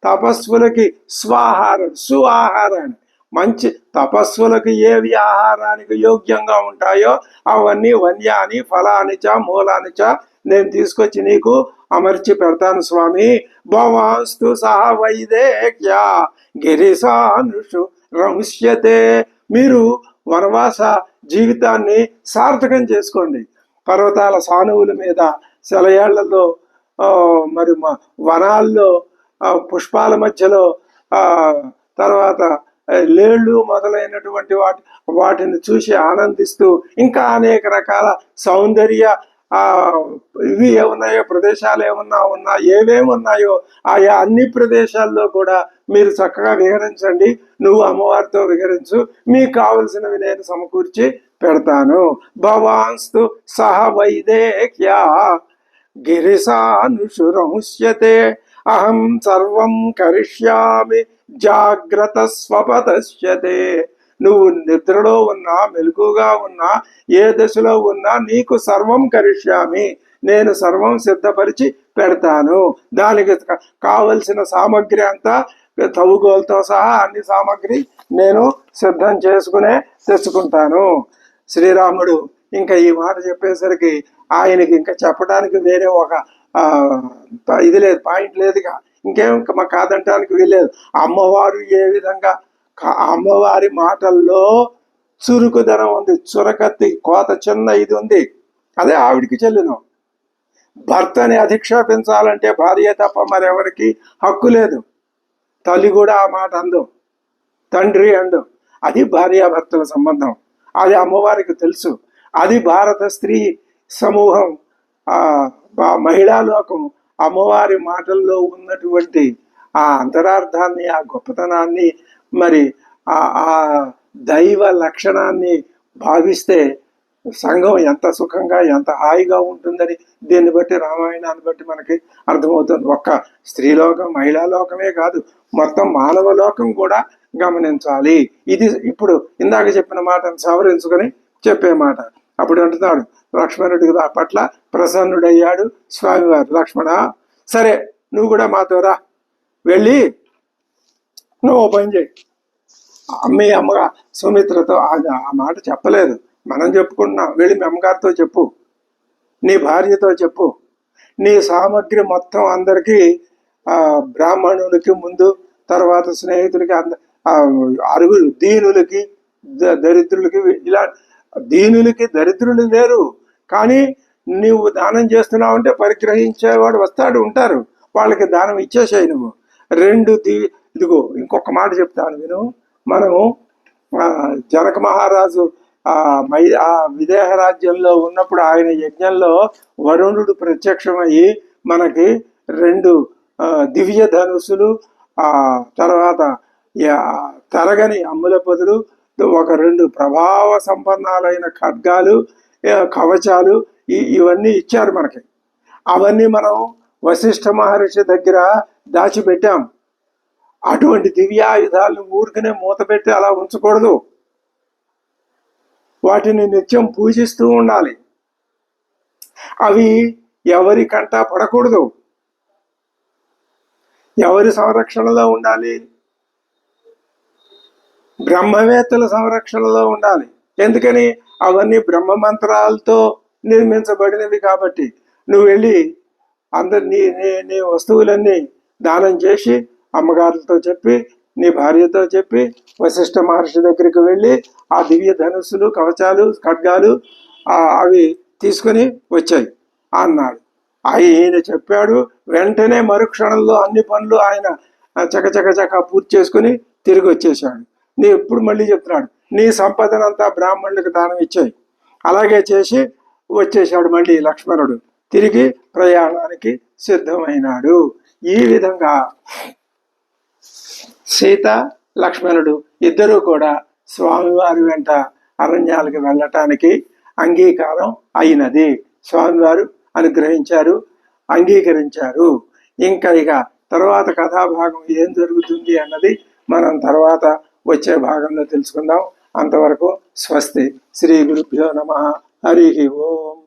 తపస్సులకి స్వాహారం, సుఆహారాన్ని, మంచి తపస్సులకు ఏవి ఆహారానికి యోగ్యంగా ఉంటాయో అవన్నీ వన్యాని ఫలానిచ మూలానిచ నేను తీసుకొచ్చి నీకు అమర్చి పెడతాను స్వామి. భవాస్తు సహ వైదేక్య గిరిసానుషు రంశ్యతే, మీరు వనవాస జీవితాన్ని సార్థకం చేసుకోండి. పర్వతాల సానువుల మీద, సెలయేళ్లలో, మరి వనాల్లో, పుష్పాల మధ్యలో, తర్వాత లేళ్ళు మొదలైనటువంటి వాటిని చూసి ఆనందిస్తూ, ఇంకా అనేక రకాల సౌందర్య ఇవి ఏమున్నాయో, ప్రదేశాలు ఏమన్నా ఏమేమి ఉన్నాయో ఆయా అన్ని ప్రదేశాల్లో కూడా మీరు చక్కగా విహరించండి. నువ్వు అమ్మవారితో విహరించు, మీకు కావలసినవి నేను సమకూర్చి పెడతాను. భవాన్స్తు సహ వైదేక్య గిరిసానుషురంశ్యతే అహం సర్వం కరిష్యామి జాగ్రత్త స్వపదశ్యతే. నువ్వు నిద్రలో ఉన్నా, మెలకుగా ఉన్నా, ఏ దశలో ఉన్నా నీకు సర్వం కరిష్యామి, నేను సర్వం సిద్ధపరిచి పెడతాను. దానికి కావలసిన సామగ్రి అంతా తవ్వుగోలతో సహా అన్ని సామగ్రి నేను సిద్ధం చేసుకునే తెచ్చుకుంటాను. శ్రీరాముడు ఇంకా ఈ మాట చెప్పేసరికి ఆయనకి ఇంకా చెప్పడానికి వేరే ఒక ఇది లేదు, పాయింట్ లేదుగా, ఇంకేం మా కాదంటానికి వీల్లేదు. అమ్మవారు ఏ విధంగా, అమ్మవారి మాటల్లో చురుకుదనం ఉంది, చురకత్తి కోత చిన్న ఇది ఉంది. అదే ఆవిడికి చెల్లును. భర్తని అధిక్షేపించాలంటే భార్య తప్ప మరెవరికి హక్కు లేదు. తల్లి కూడా ఆ మాట అందు, తండ్రి అందు. అది భార్యాభర్తల సంబంధం, అది అమ్మవారికి తెలుసు. అది భారత స్త్రీ సమూహం, మహిళా లోకం అమ్మవారి మాటల్లో ఉన్నటువంటి ఆ అంతరార్థాన్ని, ఆ గొప్పతనాన్ని, మరి ఆ దైవ లక్షణాన్ని భావిస్తే సంఘం ఎంత సుఖంగా, ఎంత హాయిగా ఉంటుందని దీన్ని బట్టి, రామాయణాన్ని బట్టి మనకి అర్థమవుతుంది. ఒక్క స్త్రీలోకం, మహిళా లోకమే కాదు, మొత్తం మానవ లోకం కూడా గమనించాలి. ఇది ఇప్పుడు ఇందాక చెప్పిన మాటను సవరించుకొని చెప్పే మాట. అప్పుడు అంటున్నాడు లక్ష్మణుడి పట్ల ప్రసన్నుడయ్యాడు స్వామివారు. లక్ష్మణ, సరే నువ్వు కూడా మాతో రా, వెళ్ళి నువ్వు పని చేయి. మీ అమ్మగా సుమిత్రతో ఆ మాట చెప్పలేదు, మనం చెప్పుకుంటున్నాం. వెళ్ళి మీ అమ్మగారితో చెప్పు, నీ భార్యతో చెప్పు, నీ సామగ్రి మొత్తం అందరికీ, బ్రాహ్మణులకి ముందు, తర్వాత స్నేహితులకి, అరుగులు దీనులకి, దరిద్రులకి, ఇలా దీనులకి దరిద్రులు లేరు, కానీ నువ్వు దానం చేస్తున్నావు అంటే పరిగ్రహించేవాడు వస్తాడు, ఉంటారు, వాళ్ళకి దానం ఇచ్చేసాయి నువ్వు. ఇదిగో ఇంకొక మాట చెప్తాను విను. మనము జనక మహారాజు ఆ విదేహ రాజ్యంలో ఉన్నప్పుడు ఆయన యజ్ఞంలో వరుణుడు ప్రత్యక్షమయ్యి మనకి 2 దివ్య ధనుసులు, తర్వాత తరగని అమ్ముల పొదులు, ఒక 2 ప్రభావ సంపన్నాలైన ఖడ్గాలు, కవచాలు, ఇవన్నీ ఇచ్చారు మనకి. అవన్నీ మనం వశిష్ఠ మహర్షి దగ్గర దాచిపెట్టాం. అటువంటి దివ్యాయుధాలను ఊరికనే మూతపెట్టి అలా ఉంచకూడదు. వాటిని నిత్యం పూజిస్తూ ఉండాలి. అవి ఎవరి కంట పడకూడదు. ఎవరి సంరక్షణలో ఉండాలి? బ్రహ్మవేత్తల సంరక్షణలో ఉండాలి. ఎందుకని? అవన్నీ బ్రహ్మ మంత్రాలతో నిర్మించబడినవి కాబట్టి. నువ్వు వెళ్ళి అందరు నీ వస్తువులన్నీ దానం చేసి అమ్మగారులతో చెప్పి, నీ భార్యతో చెప్పి, వశిష్ఠ మహర్షి దగ్గరికి వెళ్ళి ఆ దివ్య ధనుస్సులు, కవచాలు, ఖడ్గాలు అవి తీసుకుని వచ్చాయి అన్నాడు. ఆయన చెప్పాడు. వెంటనే మరుక్షణంలో అన్ని పనులు ఆయన చకచక పూర్తి చేసుకుని తిరిగి వచ్చేసాడు. నీ ఎప్పుడు మళ్ళీ చెప్తున్నాడు, నీ సంపదనంతా బ్రాహ్మణులకు దానం ఇచ్చాయి. అలాగే చేసి వచ్చేసాడు మళ్ళీ లక్ష్మణుడు. తిరిగి ప్రయాణానికి సిద్ధమైనాడు. ఈ విధంగా సీత, లక్ష్మణుడు ఇద్దరూ కూడా స్వామివారి వెంట అరణ్యాలకు వెళ్ళటానికి అంగీకారం అయినది. స్వామివారు అనుగ్రహించారు, అంగీకరించారు. ఇక తర్వాత కథాభాగం ఏం జరుగుతుంది అన్నది మనం తర్వాత వచ్చే భాగంలో తెలుసుకుందాం. అంతవరకు స్వస్తి. శ్రీ గురుభ్యో నమః. హరి ఓం.